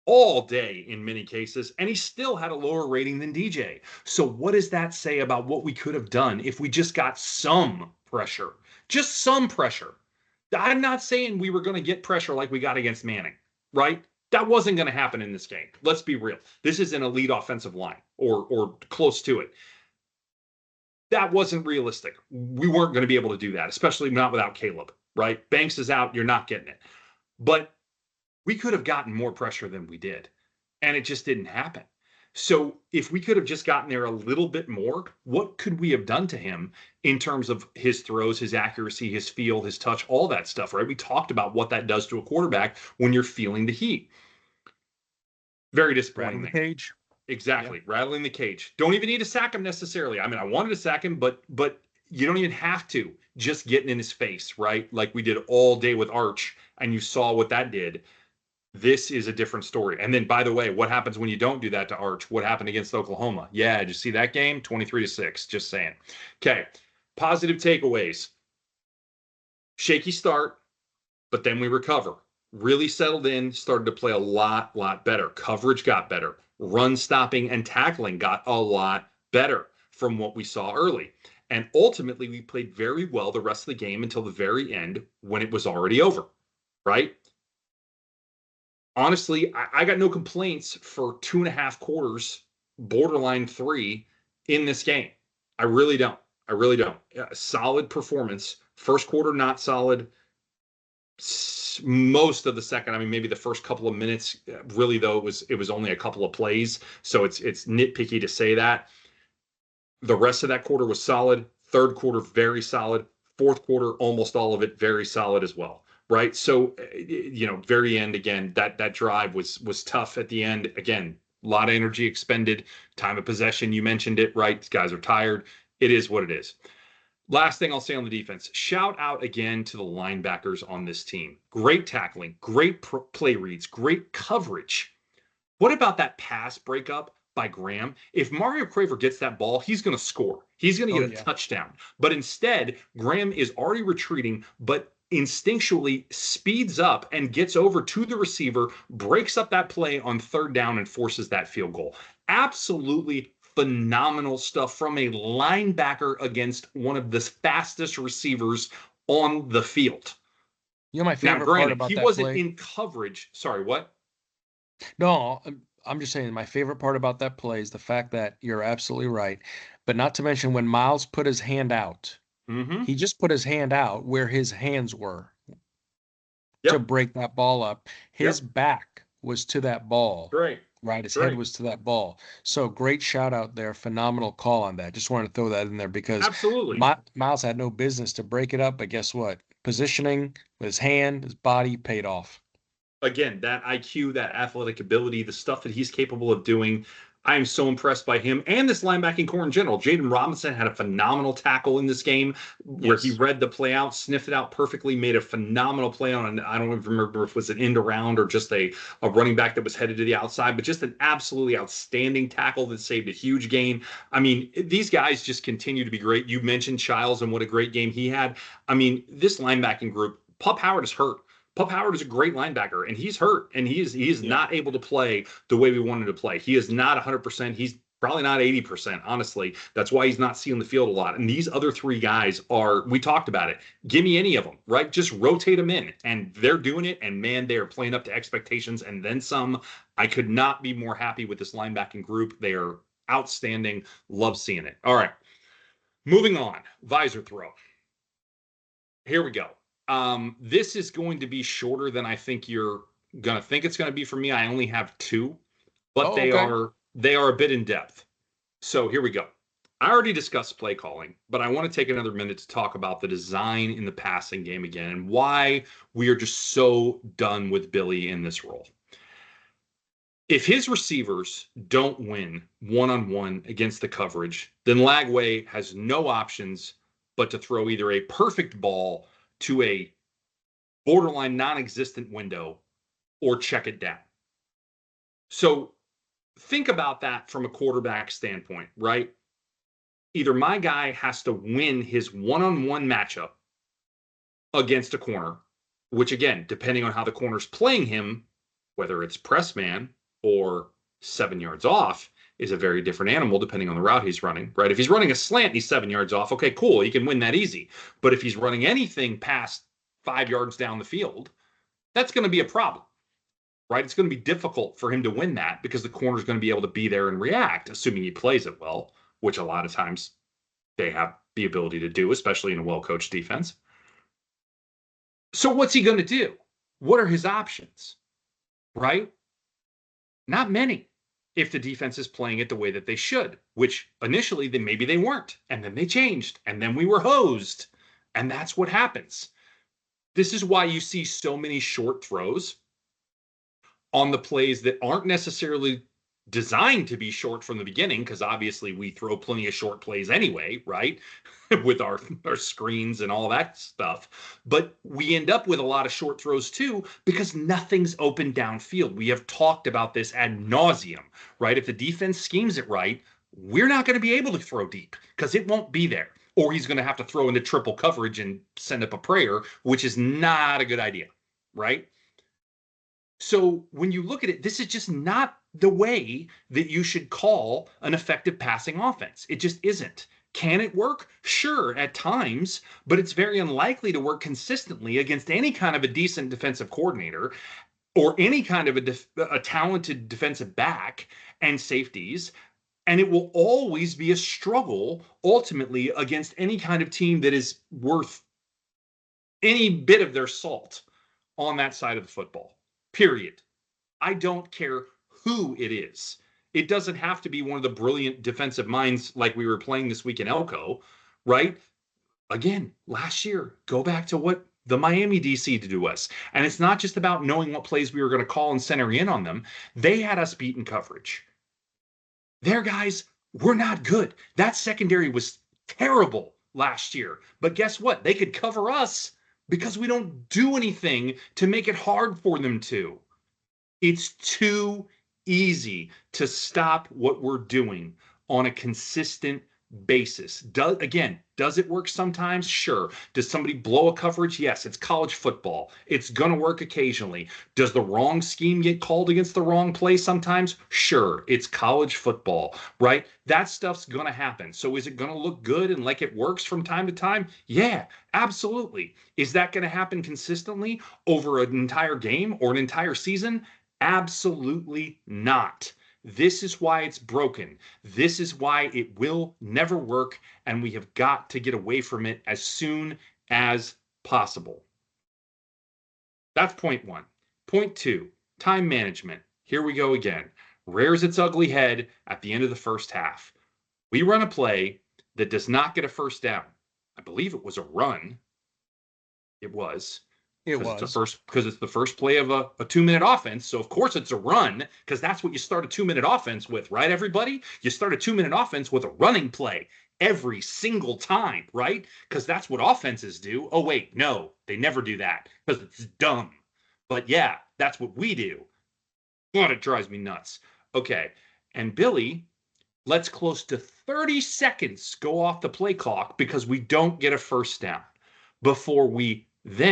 all day in many cases, and he still had a lower rating than DJ. So what does that say about what we could have done if we just got some pressure? Just some pressure. I'm not saying we were going to get pressure like we got against Manning, right? That wasn't going to happen in this game. Let's be real. This is an elite offensive line, or close to it. That wasn't realistic. We weren't going to be able to do that, especially not without Caleb, right? Banks is out. You're not getting it. But we could have gotten more pressure than we did, and it just didn't happen. So if we could have just gotten there a little bit more, what could we have done to him in terms of his throws, his accuracy, his feel, his touch, all that stuff, right? We talked about what that does to a quarterback when you're feeling the heat. Very disappointing. Rattling the cage. Exactly. Yeah. Rattling the cage. Don't even need to sack him necessarily. I mean, I wanted to sack him, but you don't even have to. Just getting in his face, right? Like we did all day with Arch, and you saw what that did. This is a different story. And then, by the way, what happens when you don't do that to Arch? What happened against Oklahoma? Yeah, did you see that game? 23-6. Just saying. Okay. Positive takeaways. Shaky start, but then we recover. Really settled in, started to play a lot better. Coverage got better. Run stopping and tackling got a lot better from what we saw early. And ultimately, we played very well the rest of the game until the very end when it was already over, right? Honestly, I got no complaints for 2.5 quarters, borderline 3 in this game. I really don't. Solid performance. First quarter, not solid. Most of the second, I mean, maybe the first couple of minutes, really, though, it was only a couple of plays. So it's nitpicky to say that. The rest of that quarter was solid. Third quarter, very solid. Fourth quarter, almost all of it, very solid as well. Right. So, very end, again, that drive was tough at the end. Again, a lot of energy expended, time of possession. You mentioned it, right? These guys are tired. It is what it is. Last thing I'll say on the defense, shout out again to the linebackers on this team. Great tackling, great play reads, great coverage. What about that pass breakup by Graham? If Mario Craver gets that ball, he's going to score. He's going to get a touchdown. But instead, Graham is already retreating, but instinctually speeds up and gets over to the receiver, breaks up that play on third down, and forces that field goal. Absolutely phenomenal stuff from a linebacker against one of the fastest receivers on the field. My favorite part about that play. He wasn't in coverage. Sorry, what? No, I'm just saying my favorite part about that play is the fact that you're absolutely right. But not to mention when Miles put his hand out, he just put his hand out where his hands were to break that ball up. His back was to that ball. Right. His head was to that ball. So great shout out there. Phenomenal call on that. Just wanted to throw that in there because absolutely Miles had no business to break it up. But guess what? Positioning with his hand, his body paid off. Again, that IQ, that athletic ability, the stuff that he's capable of doing. I am so impressed by him and this linebacking core in general. Jaden Robinson had a phenomenal tackle in this game where he read the play out, sniffed it out perfectly, made a phenomenal play on, I don't even remember if it was an end around or just a running back that was headed to the outside, but just an absolutely outstanding tackle that saved a huge gain. I mean, these guys just continue to be great. You mentioned Childs and what a great game he had. I mean, this linebacking group, Pup Howard is hurt. Pup Howard is a great linebacker, and he's hurt, and he is not able to play the way we wanted to play. He is not 100%. He's probably not 80%, honestly. That's why he's not seeing the field a lot. And these other three guys are, we talked about it. Give me any of them, right? Just rotate them in, and they're doing it, and man, they are playing up to expectations and then some. I could not be more happy with this linebacking group. They are outstanding. Love seeing it. All right, moving on. Visor throw. Here we go. This is going to be shorter than I think you're going to think it's going to be for me. I only have 2, but they are a bit in depth. So here we go. I already discussed play calling, but I want to take another minute to talk about the design in the passing game again and why we are just so done with Billy in this role. If his receivers don't win one-on-one against the coverage, then Lagway has no options but to throw either a perfect ball to a borderline non-existent window or check it down. So think about that from a quarterback standpoint, right? Either my guy has to win his one-on-one matchup against a corner, which again, depending on how the corner's playing him, whether it's press man or 7 yards off, is a very different animal depending on the route he's running, right? If he's running a slant and he's 7 yards off, okay, cool, he can win that easy. But if he's running anything past 5 yards down the field, that's going to be a problem, right? It's going to be difficult for him to win that because the corner's going to be able to be there and react, assuming he plays it well, which a lot of times they have the ability to do, especially in a well-coached defense. So what's he going to do? What are his options, right? Not many. if the defense is playing it the way that they should, which initially maybe they weren't, and then they changed, and then we were hosed, and that's what happens. This is why you see so many short throws on the plays that aren't necessarily designed to be short from the beginning, because obviously we throw plenty of short plays anyway, right? With our screens and all that stuff. But we end up with a lot of short throws too, because nothing's open downfield. We have talked about this ad nauseum, right? If the defense schemes it right, we're not going to be able to throw deep because it won't be there. Or he's going to have to throw into triple coverage and send up a prayer, which is not a good idea, right? So when you look at it, this is just not the way that you should call an effective passing offense. It just isn't. Can it work? Sure, at times, but it's very unlikely to work consistently against any kind of a decent defensive coordinator or any kind of a talented defensive back and safeties. And it will always be a struggle ultimately against any kind of team that is worth any bit of their salt on that side of the football. Period. I don't care who it is. It doesn't have to be one of the brilliant defensive minds like we were playing this week in Elko, right? Again, last year, go back to what the Miami DC did to us. And it's not just about knowing what plays we were going to call and center in on them. They had us beat in coverage. Their guys were not good. That secondary was terrible last year. But guess what? They could cover us because we don't do anything to make it hard for them to. It's too easy to stop what we're doing on a consistent basis. Does it work sometimes? Sure. Does somebody blow a coverage? Yes, it's college football. It's going to work occasionally. Does the wrong scheme get called against the wrong play sometimes? Sure. It's college football, right? That stuff's going to happen. So is it going to look good and like it works from time to time? Yeah, absolutely. Is that going to happen consistently over an entire game or an entire season? Absolutely not. This is why it's broken. This is why it will never work, and we have got to get away from it as soon as possible. That's point one. Point two, time management. Here we go again. Rears its ugly head at the end of the first half. We run a play that does not get a first down. I believe it was a run. It was. Because it's the first play of a 2-minute offense. So, of course, it's a run because that's what you start a 2-minute offense with, right, everybody? You start a 2-minute offense with a running play every single time, right? Because that's what offenses do. Oh, wait, no, they never do that because it's dumb. But, yeah, that's what we do. God, it drives me nuts. Okay, and Billy lets close to 30 seconds go off the play clock because we don't get a first down before we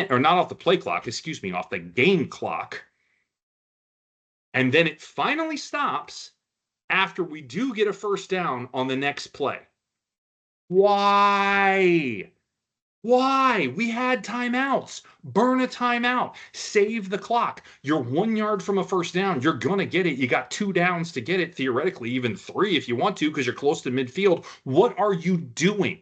or not off the play clock, excuse me, off the game clock. And then it finally stops after we do get a first down on the next play. Why? Why? We had timeouts. Burn a timeout. Save the clock. You're 1 yard from a first down. You're going to get it. You got 2 downs to get it, theoretically, even 3 if you want to, because you're close to midfield. What are you doing?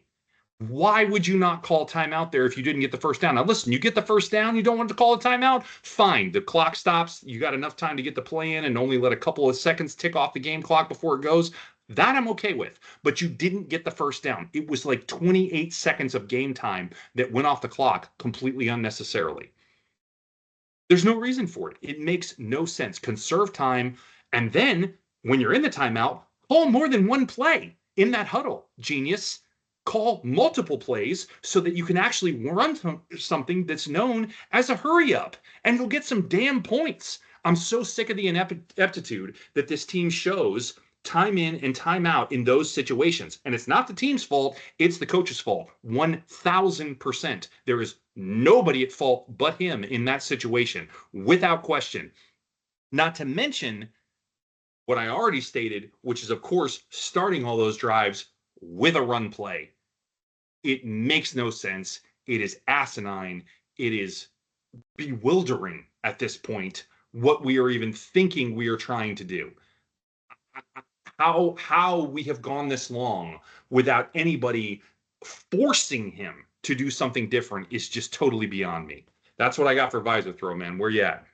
Why would you not call timeout there if you didn't get the first down? Now, listen, you get the first down, you don't want to call a timeout? Fine. The clock stops. You got enough time to get the play in and only let a couple of seconds tick off the game clock before it goes. That I'm okay with. But you didn't get the first down. It was like 28 seconds of game time that went off the clock completely unnecessarily. There's no reason for it. It makes no sense. Conserve time. And then when you're in the timeout, call more than one play in that huddle. Genius. Call multiple plays so that you can actually run something that's known as a hurry up, and you'll get some damn points. I'm so sick of the ineptitude that this team shows time in and time out in those situations. And it's not the team's fault. It's the coach's fault. 1,000%. There is nobody at fault but him in that situation, without question. Not to mention what I already stated, which is, of course, starting all those drives with a run play. It makes no sense. It is asinine. It is bewildering at this point what we are even thinking we are trying to do. How we have gone this long without anybody forcing him to do something different is just totally beyond me. That's what I got for Visor Throw, man. Where you at?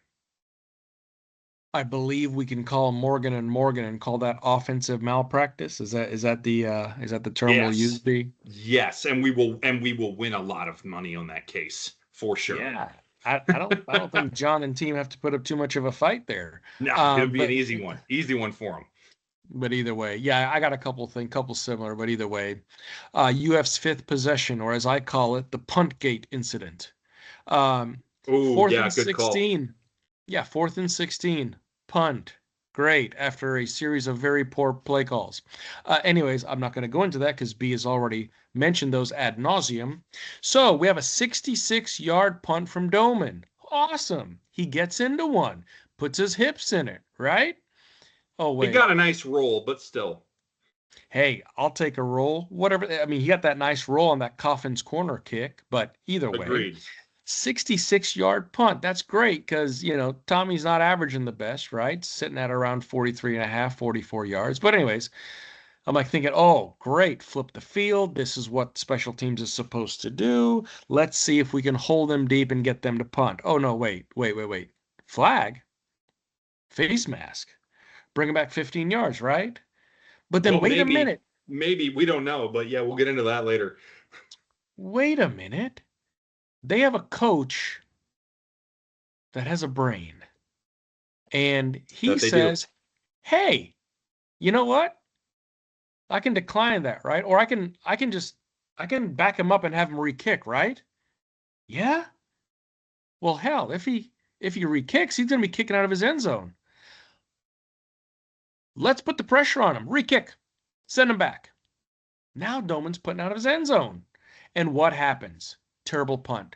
I believe we can call Morgan and Morgan and call that offensive malpractice. Is that the term we'll use? Yes. B? Yes, and we will win a lot of money on that case for sure. Yeah. I don't think John and team have to put up too much of a fight there. No, it'll be an But easy one. Easy one for them. either way, yeah, I got a couple similar, but either way, UF's fifth possession, or as I call it, the punt gate incident. Oh, Fourth yeah, and good call. 16. Yeah, 4th and 16. Punt. Great. After a series of very poor play calls. Anyways, I'm not going to go into that because B has already mentioned those ad nauseum. So we have a 66-yard punt from Doman. Awesome. He gets into one, puts his hips in it, right? Oh, He wait. got a nice roll, but still. Hey, I'll take a roll. Whatever. I mean, he got that nice roll on that Coffin's corner kick, but either way. Agreed. 66-yard punt. That's great because, Tommy's not averaging the best, right? Sitting at around 43 and a half, 44 yards. But anyways, I'm like thinking, oh, great, flip the field. This is what special teams is supposed to do. Let's see if we can hold them deep and get them to punt. Oh, no, wait. Flag, face mask, bring them back 15 yards, right? But then Well, wait a maybe, minute. maybe we don't know, but yeah, we'll get into that later. Wait a minute. They have a coach that has a brain. And he That they do. says, hey, you know what? I can decline that, right? Or I can back him up and have him re-kick, right? Yeah? Well, hell, if he re-kicks, he's gonna be kicking out of his end zone. Let's put the pressure on him. Re-kick. Send him back. Now Doman's putting out of his end zone. And what happens? Terrible punt.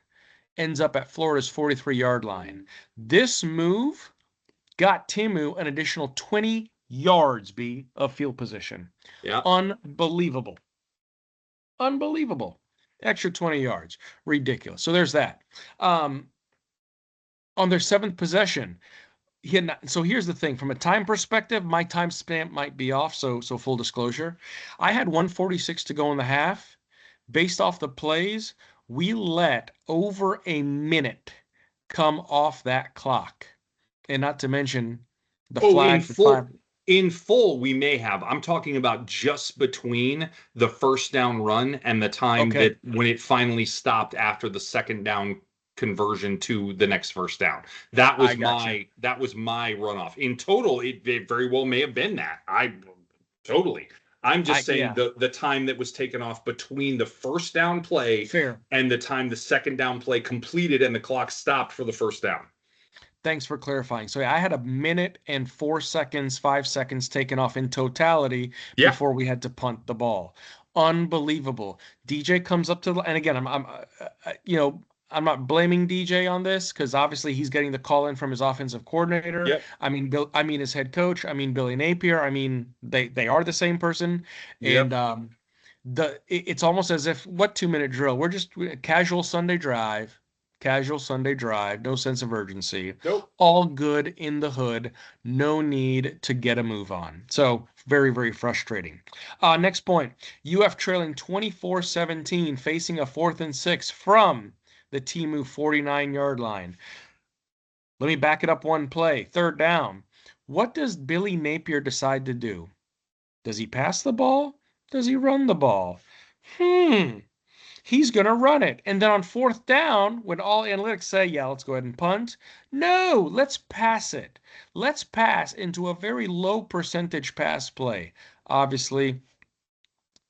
Ends up at Florida's 43-yard line. This move got TAMU an additional 20 yards, of field position. Yeah. Unbelievable. Extra 20 yards. Ridiculous. So there's that. On their seventh possession, so here's the thing. From a time perspective, my time span might be off. So full disclosure, I had 146 to go in the half. Based off the plays, we let over a minute come off that clock. And not to mention the flag for 5. In full, we may have. I'm talking about just between the first down run and the time that when it finally stopped after the second down conversion to the next first down. That was my runoff. In total, it very well may have been that. I'm just saying the time that was taken off between the first down play and the time the second down play completed and the clock stopped for the first down. Thanks for clarifying. So I had a minute and 4 seconds, 5 seconds taken off in totality before we had to punt the ball. Unbelievable. DJ comes up to and again, I'm not blaming DJ on this because obviously he's getting the call in from his offensive coordinator. Yep. I mean his head coach. I mean Billy Napier. I mean they are the same person. Yep. And it's almost as if 2-minute drill. We're just casual Sunday drive, no sense of urgency. Nope. All good in the hood, no need to get a move on. So very, very frustrating. Next point, UF trailing 24-17, facing a 4th and 6 from the TAMU 49-yard line. Let me back it up one play. Third down. What does Billy Napier decide to do? Does he pass the ball? Does he run the ball? He's going to run it. And then on 4th down, when all analytics say, yeah, let's go ahead and punt. No, let's pass it. Let's pass into a very low percentage pass play. Obviously,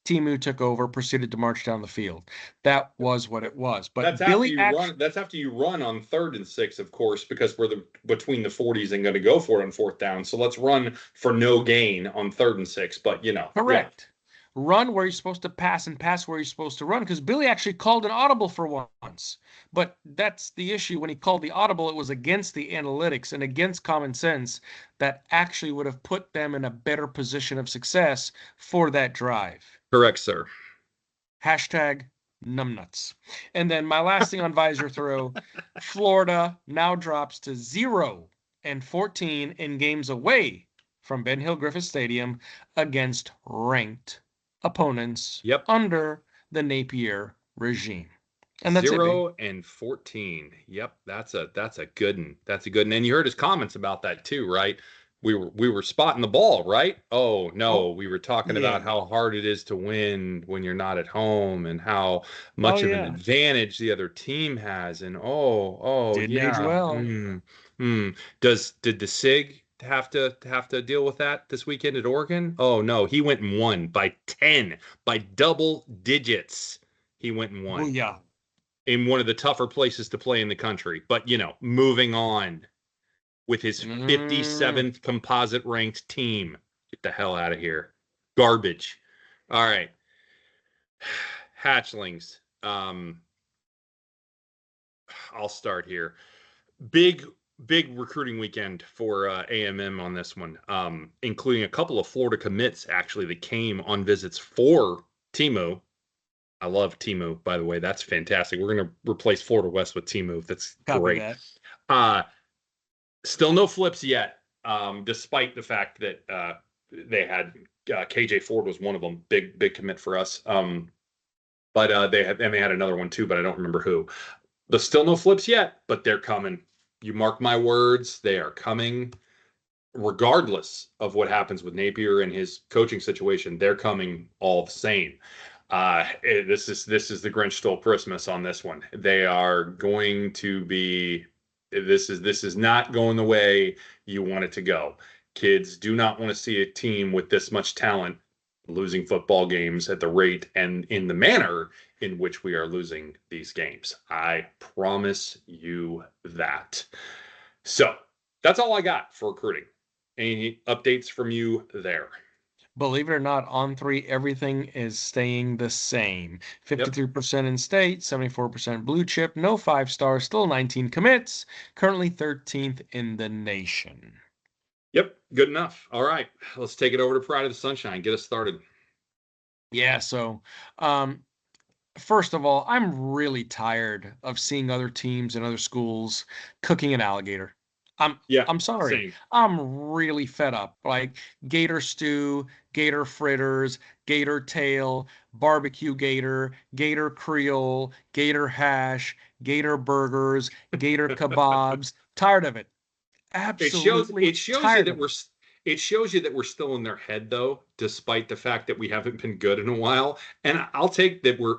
TAMU took over, proceeded to march down the field. That was what it was. But that's after you run on 3rd and 6, of course, because we're between the 40s and going to go for it on 4th down. So let's run for no gain on 3rd and 6. But correct. Yeah. Run where you're supposed to pass and pass where you're supposed to run, because Billy actually called an audible for once. But that's the issue. When he called the audible, it was against the analytics and against common sense that actually would have put them in a better position of success for that drive. Correct, sir. Hashtag numbnuts. And then my last thing on visor throw, Florida now drops to 0-14 in games away from Ben Hill Griffith Stadium against ranked opponents under the Napier regime. And that's it, B. 0-14. Yep, that's a good one. That's a good one. And you heard his comments about that too, right? We were spotting the ball, right? Oh no, Oh, we were talking about yeah. how hard it is to win when you're not at home and how Oh, much of an yeah. advantage the other team has. And oh Didn't age yeah. well. Did the SIG have to deal with that this weekend at Oregon? Oh no, he went and won by 10, by double digits. He went and won Booyah. in one of the tougher places to play in the country. But, moving on with his Mm. 57th composite ranked team. Get the hell out of here. Garbage. All right. Hatchlings. I'll start here. Big, big recruiting weekend for AMM on this one, including a couple of Florida commits actually that came on visits for TAMU. I love TAMU, by the way. That's fantastic. We're going to replace Florida West with TAMU. That's Copy great. that. Still no flips yet, despite the fact that they had KJ Ford was one of them. Big commit for us. But they had another one too, but I don't remember who. There's still no flips yet, but they're coming. You mark my words, they are coming. Regardless of what happens with Napier and his coaching situation, they're coming all the same. This is the Grinch stole Christmas on this one. They are going to be. This is not going the way you want it to go. Kids do not want to see a team with this much talent losing football games at the rate and in the manner in which we are losing these games. I promise you that. So that's all I got for recruiting. Any updates from you there? Believe it or not, on three, everything is staying the same. Yep. 53% in state, 74% blue chip, no 5-star, still 19 commits, currently 13th in the nation. Yep. Good enough. All right. Let's take it over to Pride of the Sunshine. Get us started. Yeah, so um, first of all, I'm really tired of seeing other teams and other schools cooking an alligator. I'm Yeah. I'm sorry. Same. I'm really fed up. Like gator stew, gator fritters, gator tail, barbecue gator, gator creole, gator hash, gator burgers, gator kebabs. Tired of it. It shows Absolutely it shows you tired that of it. we're still in their head though, despite the fact that we haven't been good in a while. And I'll take that we're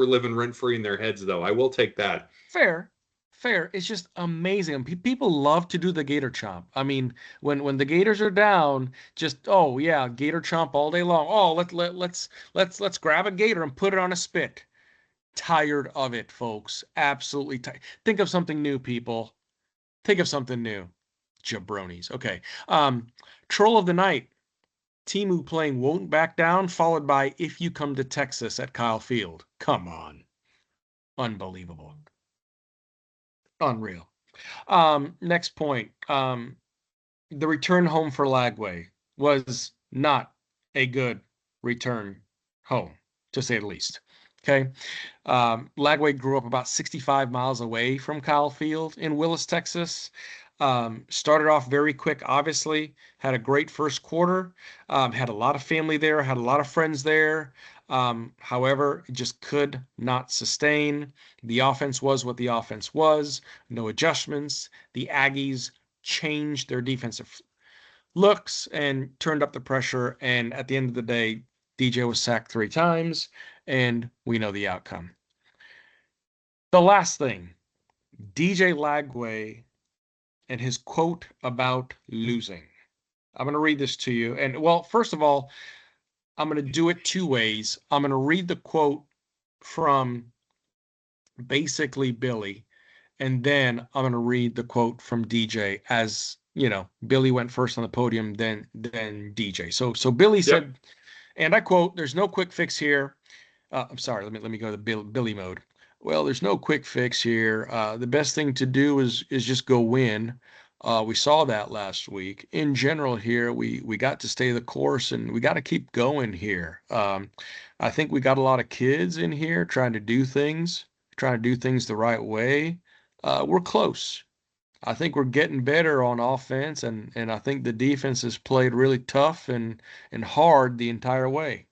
living rent free in their heads though. I will take that. Fair, fair. It's just amazing. People love to do the gator chomp. I mean, when the gators are down, just oh yeah, gator chomp all day long. Oh, let's grab a gator and put it on a spit. Tired of it, folks. Absolutely tired. Think of something new, people. Think of something new. Jabronis. Okay. Troll of the night. Timu playing Won't Back Down, followed by If You Come to Texas at Kyle Field. Come on. Unbelievable. Unreal. Next point. The return home for Lagway was not a good return home, to say the least. Okay. Lagway grew up about 65 miles away from Kyle Field in Willis, Texas. Started off very quick, obviously, had a great first quarter, had a lot of family there, had a lot of friends there. However, it just could not sustain. The offense was what the offense was, no adjustments. The Aggies changed their defensive looks and turned up the pressure. And at the end of the day, DJ was sacked 3 times, and we know the outcome. The last thing, DJ Lagway and his quote about losing. I'm going to read this to you. And well, first of all, I'm going to do it 2 ways. I'm going to read the quote from basically Billy, and then I'm going to read the quote from DJ as, Billy went first on the podium, then DJ. So Billy Yep. said, and I quote, "There's no quick fix here." I'm sorry, let me go to Billy mode. Well, there's no quick fix here. The best thing to do is just go win. We saw that last week. In general, here we got to stay the course and we got to keep going here. I think we got a lot of kids in here trying to do things the right way. We're close. I think we're getting better on offense, and I think the defense has played really tough and hard the entire way.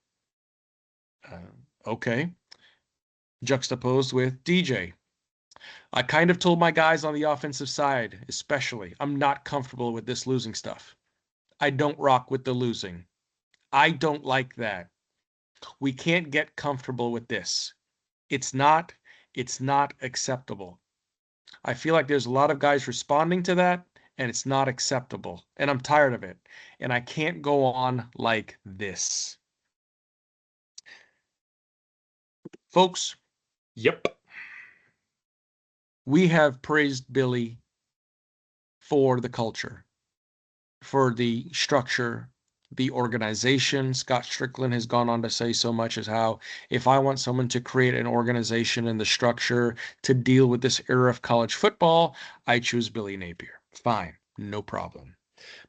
Okay. juxtaposed with DJ. I kind of told my guys on the offensive side, especially, I'm not comfortable with this losing stuff. I don't rock with the losing. I don't like that. We can't get comfortable with this. It's not acceptable. I feel like there's a lot of guys responding to that, and it's not acceptable. And I'm tired of it. And I can't go on like this. Folks, Yep. we have praised Billy for the culture, for the structure, the organization. Scott Strickland has gone on to say so much as how if I want someone to create an organization and the structure to deal with this era of college football, I choose Billy Napier. Fine, no problem.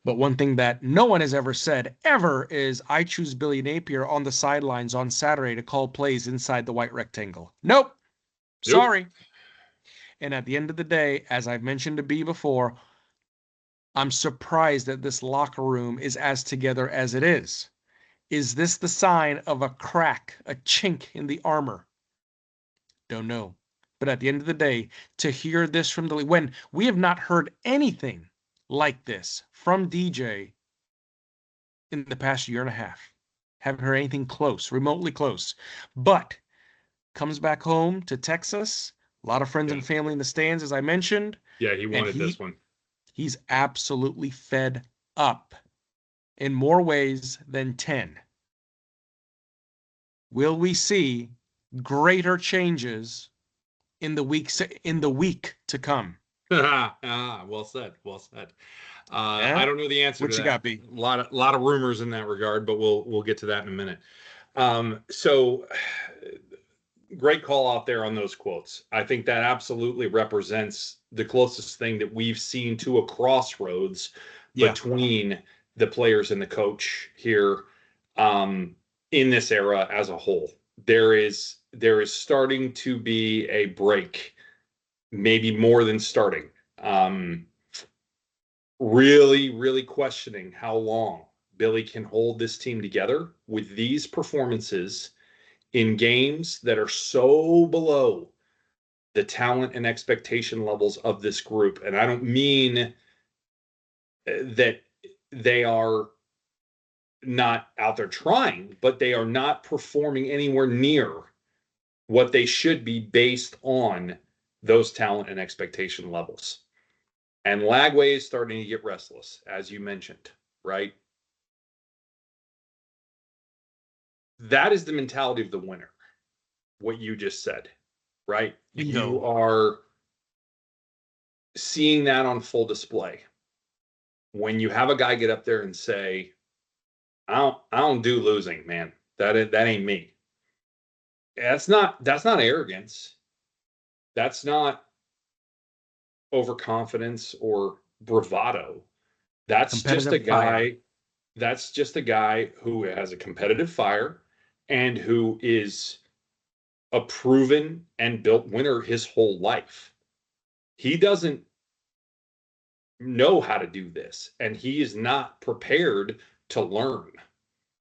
But one thing that no one has ever said, ever, is I choose Billy Napier on the sidelines on Saturday to call plays inside the white rectangle. Nope. Sorry. And at the end of the day, as I've mentioned to B before, I'm surprised that this locker room is as together as it is. Is this the sign of a crack, a chink in the armor? Don't know. But at the end of the day, to hear this from the league, when we have not heard anything like this from DJ in the past year and a half, haven't heard anything close, remotely close, but comes back home to Texas, a lot of friends and family in the stands, as I mentioned. Yeah, he wanted this one. He's absolutely fed up in more ways than 10. Will we see greater changes in the week to come? Well said. Well said. I don't know the answer what to you that. Got, B? A lot of rumors in that regard, but we'll get to that in a minute. So great call out there on those quotes. I think that absolutely represents the closest thing that we've seen to a crossroads between the players and the coach here in this era as a whole. There is starting to be a break, maybe more than starting. Really questioning how long Billy can hold this team together with these performances in games that are so below the talent and expectation levels of this group. And I don't mean that they are not out there trying, but they are not performing anywhere near what they should be based on those talent and expectation levels. And Lagway is starting to get restless, as you mentioned, right? That is the mentality of the winner, what you just said, right? You are seeing that on full display. When you have a guy get up there and say, I don't do losing, man. That ain't me. That's not arrogance. That's not overconfidence or bravado. That's just a guy. That's just a guy who has a competitive fire and who is a proven and built winner his whole life. He doesn't know how to do this, and he is not prepared to learn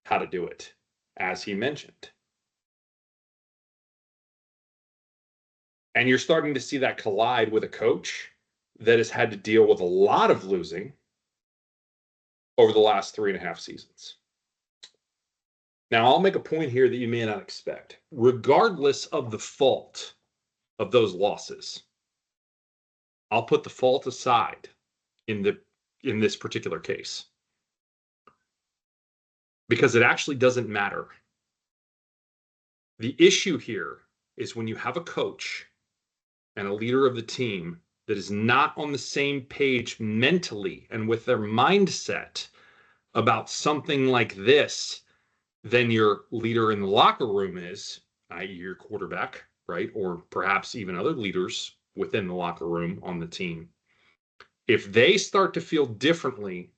how to do it, as he mentioned. And you're starting to see that collide with a coach that has had to deal with a lot of losing over the last 3.5 seasons. Now, I'll make a point here that you may not expect. Regardless of the fault of those losses, I'll put the fault aside in this particular case, because it actually doesn't matter. The issue here is when you have a coach and a leader of the team that is not on the same page mentally and with their mindset about something like this than your leader in the locker room is, i.e. your quarterback, right? Or perhaps even other leaders within the locker room on the team. If they start to feel differently,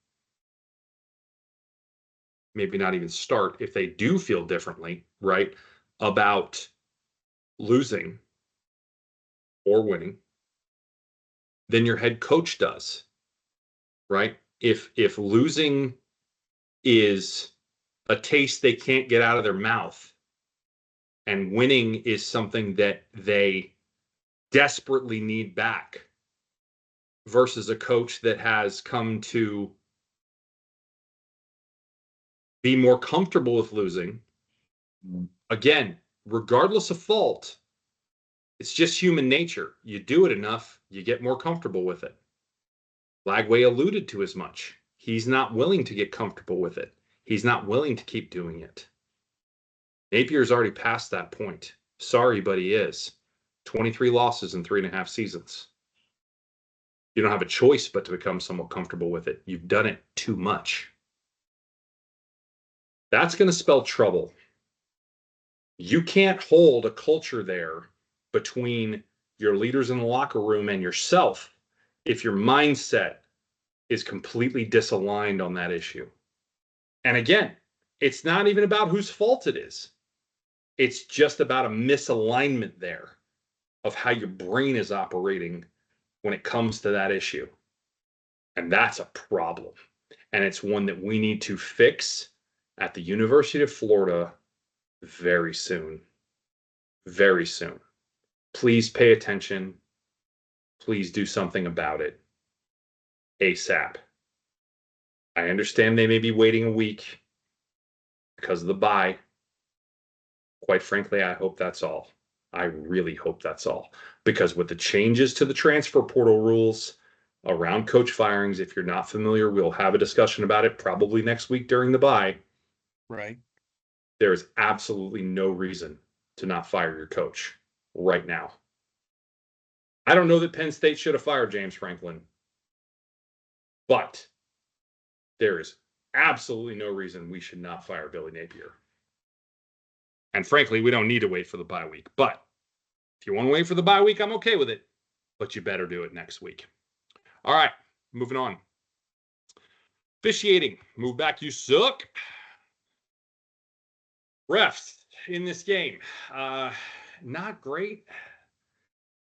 maybe not even start, if they do feel differently, right, about losing or winning, than your head coach does, right? If losing is a taste they can't get out of their mouth, and winning is something that they desperately need back, versus a coach that has come to be more comfortable with losing. Again, regardless of fault, it's just human nature. You do it enough, you get more comfortable with it. Lagway alluded to as much. He's not willing to get comfortable with it. He's not willing to keep doing it. Napier's already past that point. Sorry, but he is. 23 losses in 3.5 seasons. You don't have a choice but to become somewhat comfortable with it. You've done it too much. That's going to spell trouble. You can't hold a culture there between your leaders in the locker room and yourself if your mindset is completely disaligned on that issue. And again, it's not even about whose fault it is. It's just about a misalignment there of how your brain is operating when it comes to that issue. And that's a problem. And it's one that we need to fix at the University of Florida very soon. Very soon. Please pay attention. Please do something about it ASAP. I understand they may be waiting a week because of the bye. Quite frankly, I hope that's all. I really hope that's all. Because with the changes to the transfer portal rules around coach firings, if you're not familiar, we'll have a discussion about it probably next week during the bye. Right. There is absolutely no reason to not fire your coach right now. I don't know that Penn State should have fired James Franklin, but there is absolutely no reason we should not fire Billy Napier. And frankly, we don't need to wait for the bye week. But if you want to wait for the bye week, I'm okay with it. But you better do it next week. All right, moving on. Officiating. Move back, you suck. Refs in this game. Not great,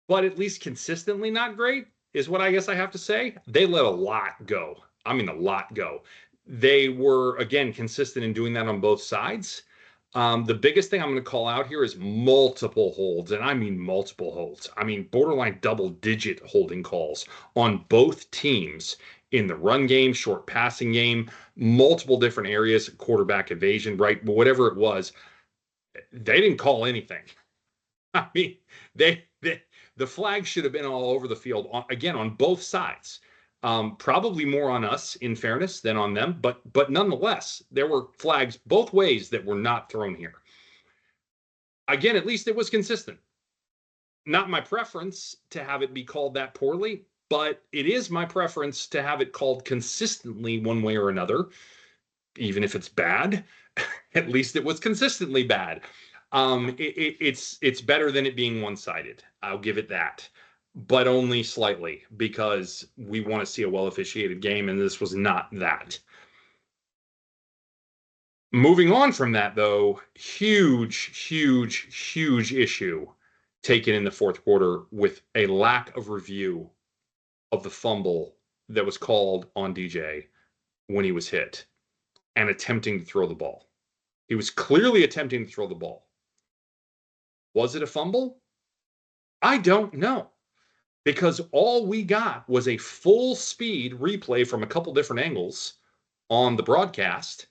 but at least consistently not great is what I guess I have to say. They let a lot go. I mean, a lot go. They were, again, consistent in doing that on both sides. The biggest thing I'm going to call out here is multiple holds, and I mean multiple holds. I mean borderline double-digit holding calls on both teams in the run game, short passing game, multiple different areas, quarterback evasion, right? But whatever it was, they didn't call anything. I mean, the flag should have been all over the field, again, on both sides. Probably more on us, in fairness, than on them, but nonetheless, there were flags both ways that were not thrown here. Again, at least it was consistent. Not my preference to have it be called that poorly, but it is my preference to have it called consistently one way or another, even if it's bad. At least it was consistently bad. It's better than it being one-sided. I'll give it that. But only slightly, because we want to see a well-officiated game, and this was not that. Moving on from that, though, huge issue taken in the fourth quarter with a lack of review of the fumble that was called on DJ when he was hit and attempting to throw the ball. He was clearly attempting to throw the ball. Was it a fumble? I don't know. Because all we got was a full speed replay from a couple different angles on the broadcast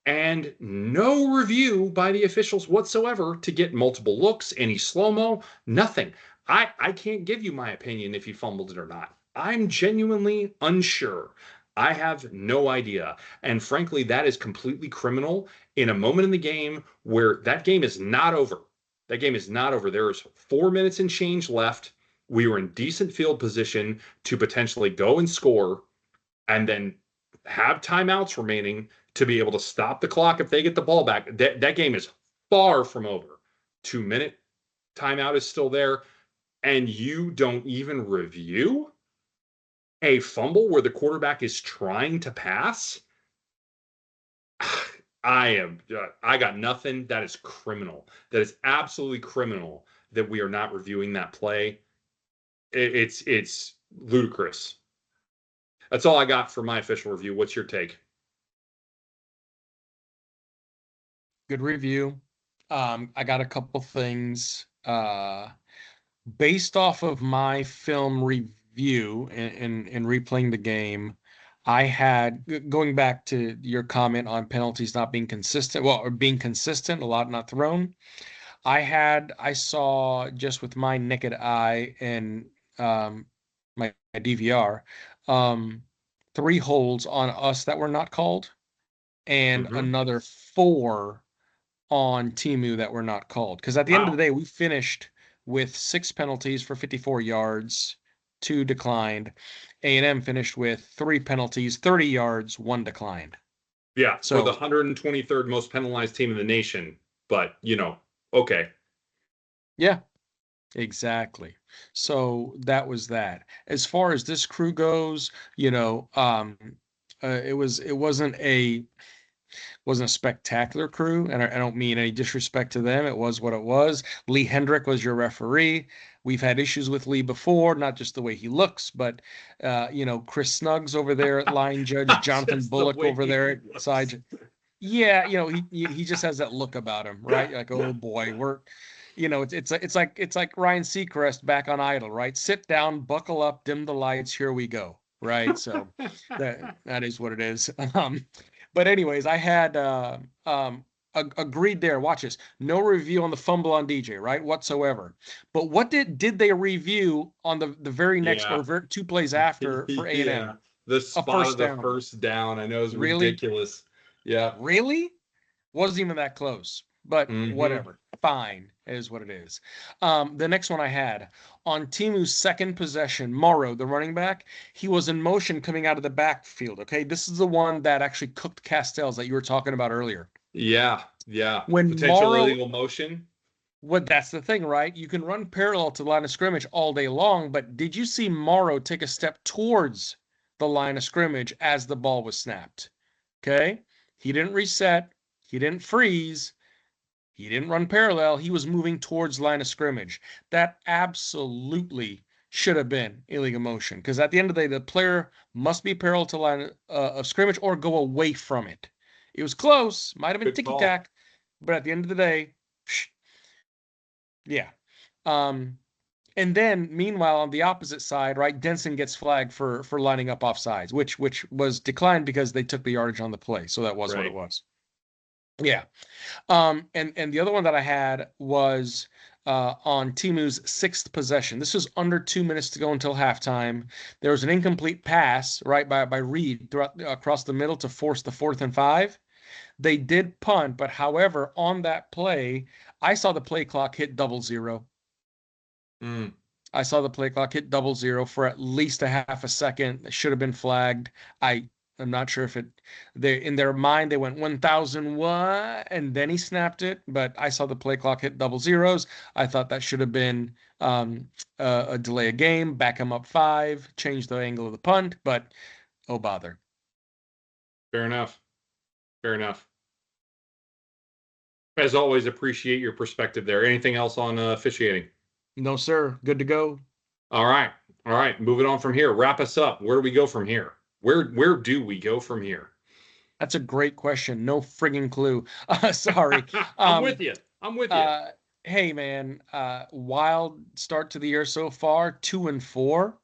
and no review by the officials whatsoever to get multiple looks, any slow-mo, nothing. I can't give you my opinion if he fumbled it or not. I'm genuinely unsure. I have no idea. And frankly, that is completely criminal in a moment in the game where that game is not over. That game is not over. There is 4 minutes and change left. We were in decent field position to potentially go and score and then have timeouts remaining to be able to stop the clock if they get the ball back. That game is far from over. 2-minute timeout is still there, and you don't even review a fumble where the quarterback is trying to pass. I got nothing. That is criminal. That is absolutely criminal that we are not reviewing that play. It's ludicrous. That's all I got for my official review. What's your take? Good review. I got a couple things based off of my film review and replaying the game. I had going back to your comment on penalties not being consistent, well, or being consistent, a lot not thrown. I saw just with my naked eye and my DVR, um, three holds on us that were not called, and Hmm. another four on TAMU that were not called. Because at the end of the Wow. day, we finished with six penalties for 54 yards, two declined. A&M finished with three penalties, 30 yards, one declined. Yeah, for the So 123rd most penalized team in the nation. But, okay. yeah, exactly. So that was that. As far as this crew goes, it wasn't a spectacular crew, and I don't mean any disrespect to them. It was what it was. Lee Hendrick was your referee. We've had issues with Lee before, not just the way he looks, but Chris Snuggs over there at line judge, Jonathan Just the Bullock way over he there at looks. side. Yeah, he just has that look about him, right? Like, oh boy, it's like Ryan Seacrest back on Idol, right? Sit down, buckle up, dim the lights, here we go, right? So that is what it is. But anyways, I had agreed there. Watch this. No review on the fumble on DJ, right? Whatsoever. But what did they review on the very next Yeah. or two plays after for Yeah. A&M? The A spot of first the down. first down, I know, is Really? ridiculous. Yeah. Really? Wasn't even that close, but Hmm. whatever. Fine, it is what it is. The next one I had on Timu's second possession, Morrow, the running back, he was in motion coming out of the backfield. Okay, this is the one that actually cooked Castells that you were talking about earlier. Yeah. Yeah. When Potential Morrow, illegal motion. what that's the thing, right? You can run parallel to the line of scrimmage all day long, but did you see Morrow take a step towards the line of scrimmage as the ball was snapped? Okay, he didn't reset, he didn't freeze. He didn't run parallel. He was moving towards line of scrimmage. That absolutely should have been illegal motion because at the end of the day, the player must be parallel to line of scrimmage or go away from it. It was close, might have been Good ticky call. tack, but at the end of the day, yeah. Um, and then meanwhile on the opposite side, right, Denson gets flagged for lining up off sides, which was declined because they took the yardage on the play. So that was what it Right. was. Yeah. And the other one that I had was on Timu's sixth possession. This was under 2 minutes to go until halftime. There was an incomplete pass right by Reed across the middle to force the 4th and 5. They did punt, but however, on that play, I saw the play clock hit 00. Mm. I saw the play clock hit 00 for at least a half a second. It should have been flagged. I'm not sure if they in their mind they went 1001 and then he snapped it, but I saw the play clock hit 00s. I thought that should have been a delay of game, back him up 5, change the angle of the punt, but oh bother. Fair enough. Fair enough. As always, appreciate your perspective there. Anything else on officiating? No, sir. Good to go. All right. All right. Moving on from here. Wrap us up. Where do we go from here? Where do we go from here? That's a great question. No frigging clue. Sorry. I'm Um, with you. I'm with you. Uh, hey man, wild start to the year so far, 2-4,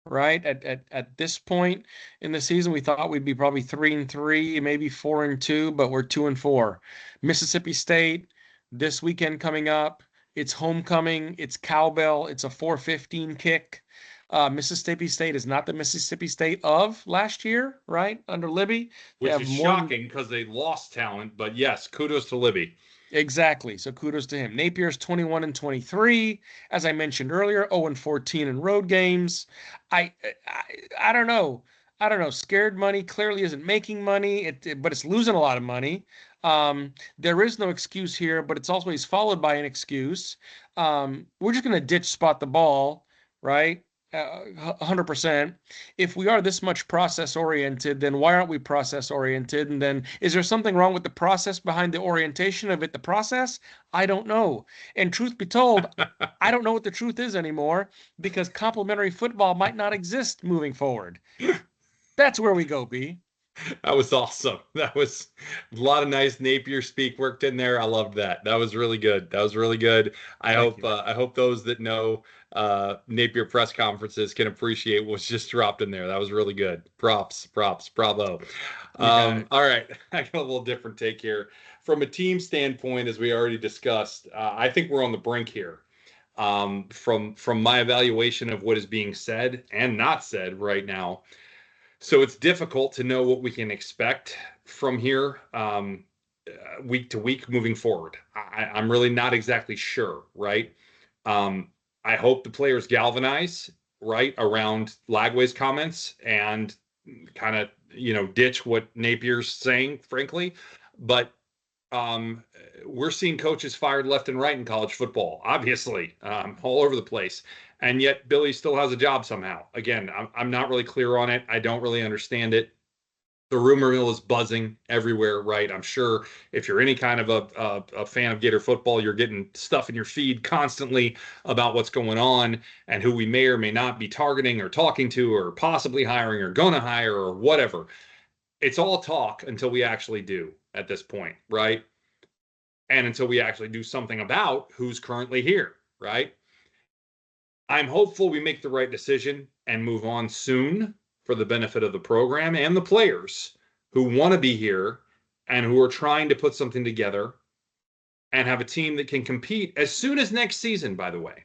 right? At this point in the season, we thought we'd be probably 3-3, maybe 4-2, but we're 2-4. Mississippi State this weekend coming up. It's homecoming. It's cowbell. It's a 4:15 kick. Mississippi State is not the Mississippi State of last year, right? Under Libby, they Which have is more than shocking because they lost talent. But yes, kudos to Libby. exactly. So kudos to him. Napier's 21-23. As I mentioned earlier, 0-14 in road games. I I don't know. I don't know. Scared money clearly isn't making money, but it's losing a lot of money. There is no excuse here, but it's always followed by an excuse. We're just going to ditch spot the ball, right? 100%. If we are this much process oriented, then why aren't we process oriented? And then is there something wrong with the process behind the orientation of it, the process? I don't know. And truth be told, I don't know what the truth is anymore because complementary football might not exist moving forward. That's where we go, B. That was awesome. That was a lot of nice Napier speak worked in there. I loved that. That was really good. That was really good. Thank you. I hope those that know Napier press conferences can appreciate what's just dropped in there. That was really good. Props, bravo. You got it. All right, I got a little different take here. From a team standpoint, as we already discussed, I think we're on the brink here. From my evaluation of what is being said and not said right now. So it's difficult to know what we can expect from here week to week moving forward. I'm really not exactly sure, right? I hope the players galvanize, right, around Lagway's comments and kind of, ditch what Napier's saying, frankly. But we're seeing coaches fired left and right in college football, obviously, all over the place. And yet Billy still has a job somehow. Again, I'm not really clear on it. I don't really understand it. The rumor mill is buzzing everywhere, right? I'm sure if you're any kind of a fan of Gator football, you're getting stuff in your feed constantly about what's going on and who we may or may not be targeting or talking to or possibly hiring or going to hire or whatever. It's all talk until we actually do at this point, right? And until we actually do something about who's currently here, right? I'm hopeful we make the right decision and move on soon for the benefit of the program and the players who want to be here and who are trying to put something together and have a team that can compete as soon as next season, by the way.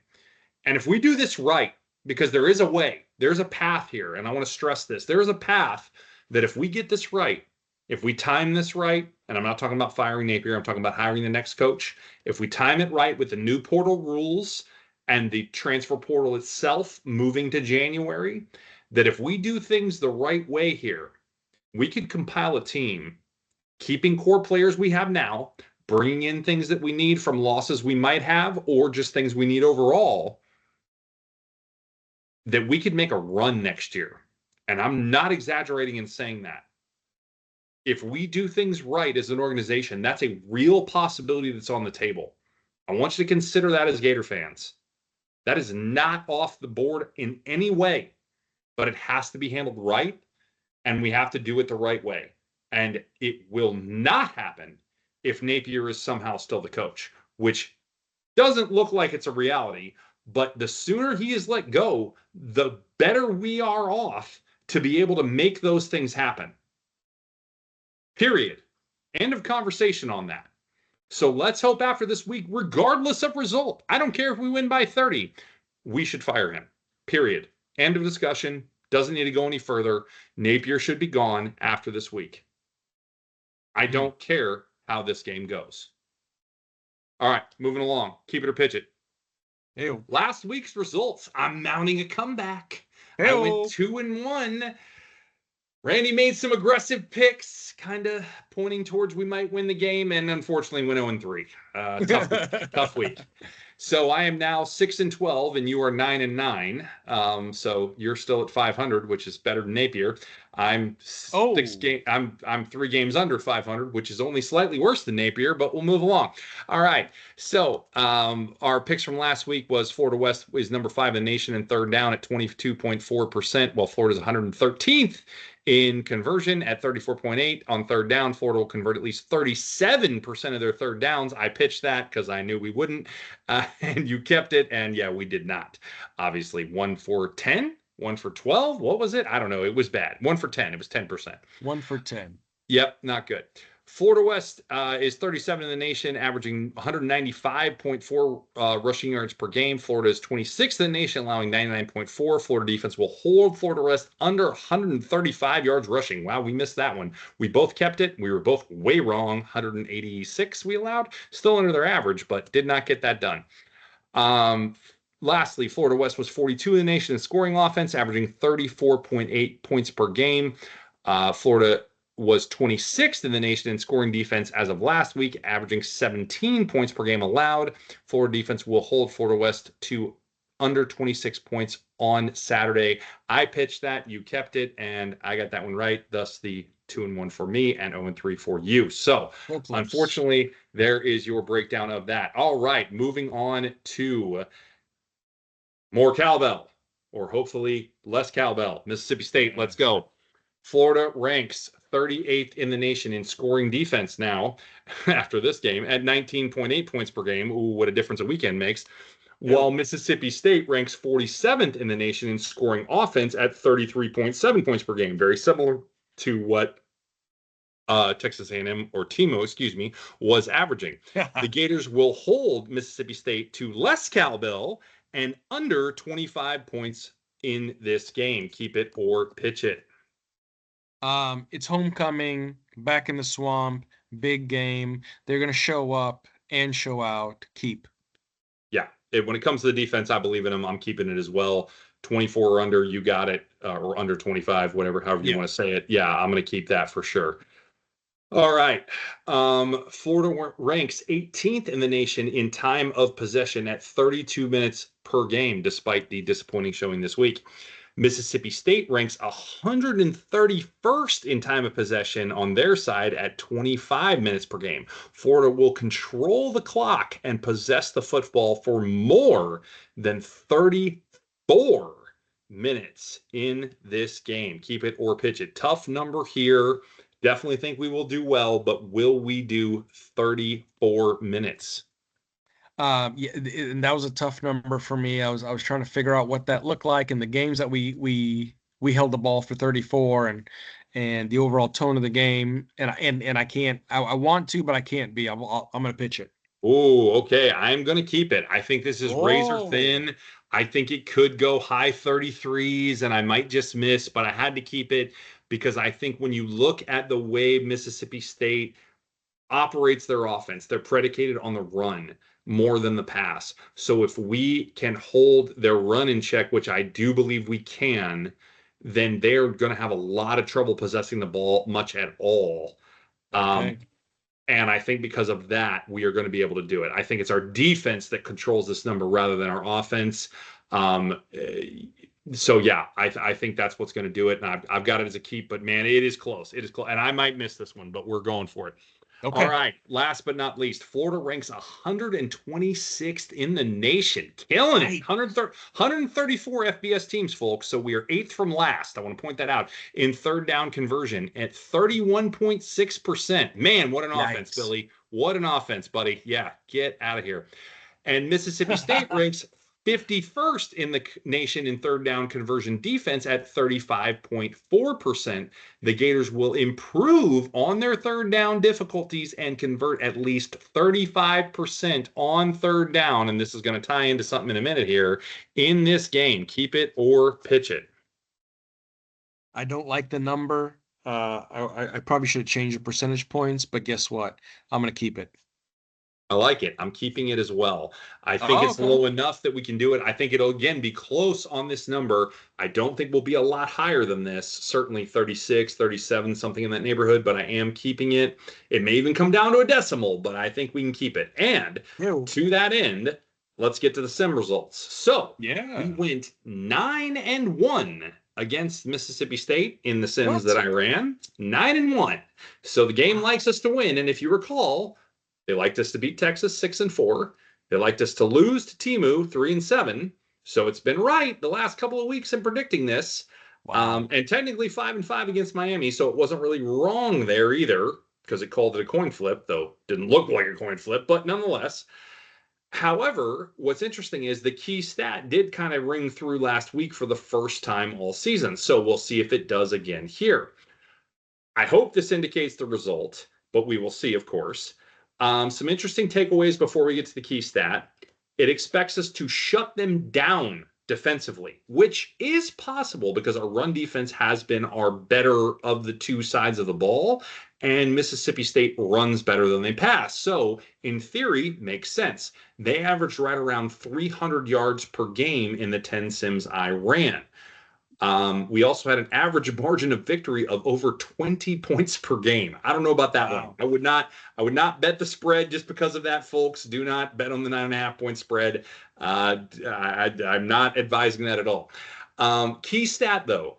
And if we do this right, because there is a way, there's a path here, and I want to stress this, there is a path that if we get this right, if we time this right, and I'm not talking about firing Napier, I'm talking about hiring the next coach. If we time it right with the new portal rules and the transfer portal itself moving to January, that if we do things the right way here, we could compile a team, keeping core players we have now, bringing in things that we need from losses we might have, or just things we need overall, that we could make a run next year. And I'm not exaggerating in saying that. If we do things right as an organization, that's a real possibility that's on the table. I want you to consider that as Gator fans. That is not off the board in any way, but it has to be handled right, and we have to do it the right way. And it will not happen if Napier is somehow still the coach, which doesn't look like it's a reality. But the sooner he is let go, the better we are off to be able to make those things happen. Period. End of conversation on that. So let's hope after this week, regardless of result, I don't care if we win by 30, we should fire him. Period. End of discussion. Doesn't need to go any further. Napier should be gone after this week. I don't care how this game goes. All right, moving along. Keep it or pitch it. Ew. Last week's results. I'm mounting a comeback. Ew. I went 2-1. Randy made some aggressive picks, kind of pointing towards we might win the game, and unfortunately went 0-3. Tough week. So I am now 6-12, and you are 9-9. So you're still at 500, which is better than Napier. I'm 3 games under 500, which is only slightly worse than Napier, but we'll move along. All right. So our picks from last week was Florida West is number 5 in the nation in third down at 22.4%, while Florida's 113th in conversion at 34.8 on third down. Florida will convert at least 37% of their third downs. I pitched that because I knew we wouldn't, and you kept it. And yeah, we did not. Obviously, 1 for 10, 1 for 12. What was it? I don't know. It was bad. 1 for 10. It was 10%. 1 for 10. Yep, not good. Florida West is 37 in the nation, averaging 195.4 rushing yards per game. Florida is 26th in the nation, allowing 99.4. Florida defense will hold Florida West under 135 yards rushing. Wow, we missed that one. We both kept it. We were both way wrong. 186 we allowed. Still under their average, but did not get that done. Lastly, Florida West was 42 in the nation in scoring offense, averaging 34.8 points per game. Florida was 26th in the nation in scoring defense as of last week, averaging 17 points per game allowed. Florida defense will hold Florida West to under 26 points on Saturday. I pitched that, you kept it, and I got that one right. Thus the 2-1 for me and 0-3 for you. So unfortunately, there is your breakdown of that. All right, moving on to more cowbell, or hopefully less cowbell. Mississippi State, let's go. Florida ranks 38th in the nation in scoring defense now after this game at 19.8 points per game. Ooh, what a difference a weekend makes. While Mississippi State ranks 47th in the nation in scoring offense at 33.7 points per game. Very similar to what Texas A&M or TAMU, excuse me, was averaging. The Gators will hold Mississippi State to less cowbell and under 25 points in this game. Keep it or pitch it. It's homecoming, back in the swamp, big game. They're going to show up and show out. Keep. Yeah. When it comes to the defense, I believe in them. I'm keeping it as well. 24 or under, you got it, or under 25, whatever, however you want to say it. Yeah, I'm going to keep that for sure. All right. Florida ranks 18th in the nation in time of possession at 32 minutes per game, despite the disappointing showing this week. Mississippi State ranks 131st in time of possession on their side at 25 minutes per game. Florida will control the clock and possess the football for more than 34 minutes in this game. Keep it or pitch it. Tough number here. Definitely think we will do well, but will we do 34 minutes? Yeah, and that was a tough number for me. I was trying to figure out what that looked like in the games that we held the ball for 34 and the overall tone of the game. And I can't. I want to, but I can't be. I'm going to pitch it. Oh, okay. I'm going to keep it. I think this is razor thin. I think it could go high 33s, and I might just miss, but I had to keep it because I think when you look at the way Mississippi State operates their offense, they're predicated on the run more than the pass. So if we can hold their run in check, which I do believe we can, then they're going to have a lot of trouble possessing the ball much at all. Okay. And I think because of that, we are going to be able to do it. I think it's our defense that controls this number rather than our offense. So, yeah, I think that's what's going to do it. And I've got it as a keep, but, man, it is close. It is close. And I might miss this one, but we're going for it. Okay. All right. Last but not least, Florida ranks 126th in the nation. Killing it. 134 FBS teams, folks. So we are 8th from last. I want to point that out. In third down conversion at 31.6%. Man, what an offense, Billy. What an offense, buddy. Yeah, get out of here. And Mississippi State ranks 51st in the nation in third down conversion defense at 35.4%. The Gators will improve on their third down difficulties and convert at least 35% on third down. And this is going to tie into something in a minute here in this game. Keep it or pitch it. I don't like the number. I probably should have changed the percentage points, but guess what? I'm going to keep it. I like it. I'm keeping it as well. I think it's low enough that we can do it. I think it'll, again, be close on this number. I don't think we'll be a lot higher than this. Certainly 36, 37, something in that neighborhood, but I am keeping it. It may even come down to a decimal, but I think we can keep it. And to that end, let's get to the sim results. So we went 9-1 against Mississippi State in the sims that I ran. 9-1. So the game likes us to win. And if you recall, they liked us to beat Texas 6-4. They liked us to lose to TAMU 3-7. So it's been right the last couple of weeks in predicting this. And technically 5-5 against Miami. So it wasn't really wrong there either because it called it a coin flip, though didn't look like a coin flip, but nonetheless. However, what's interesting is the key stat did kind of ring through last week for the first time all season. So we'll see if it does again here. I hope this indicates the result, but we will see, of course. Some interesting takeaways before we get to the key stat. It expects us to shut them down defensively, which is possible because our run defense has been our better of the two sides of the ball, and Mississippi State runs better than they pass. So, in theory, makes sense. They averaged right around 300 yards per game in the 10 sims I ran. We also had an average margin of victory of over 20 points per game. I don't know about that one. I would not bet the spread just because of that, folks. Do not bet on the 9.5 point spread. I'm not advising that at all. Key stat, though,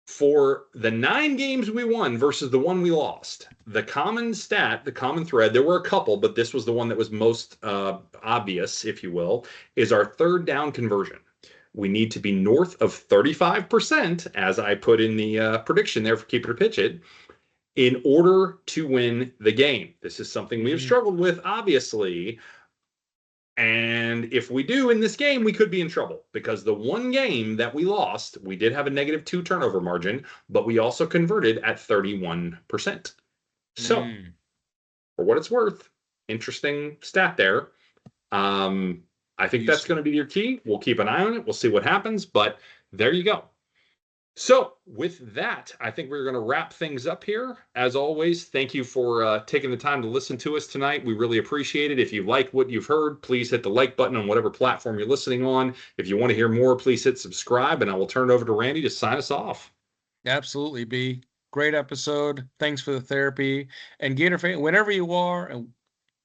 for the 9 games we won versus the one we lost, the common stat, the common thread, there were a couple, but this was the one that was most obvious, if you will, is our third down conversion. We need to be north of 35%, as I put in the prediction there for Keep It or Pitch It, in order to win the game. This is something we have struggled with, obviously. And if we do in this game, we could be in trouble because the one game that we lost, we did have a -2 turnover margin, but we also converted at 31%. So, for what it's worth, interesting stat there. I think that's going to be your key. We'll keep an eye on it. We'll see what happens, but there you go. So with that, I think we're going to wrap things up here. As always, thank you for taking the time to listen to us tonight. We really appreciate it. If you like what you've heard, please hit the like button on whatever platform you're listening on. If you want to hear more, please hit subscribe, and I will turn it over to Randy to sign us off. Absolutely, B. Great episode. Thanks for the therapy. And Gator fan, whenever you are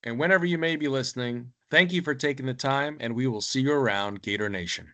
and whenever you may be listening, thank you for taking the time, and we will see you around, Gator Nation.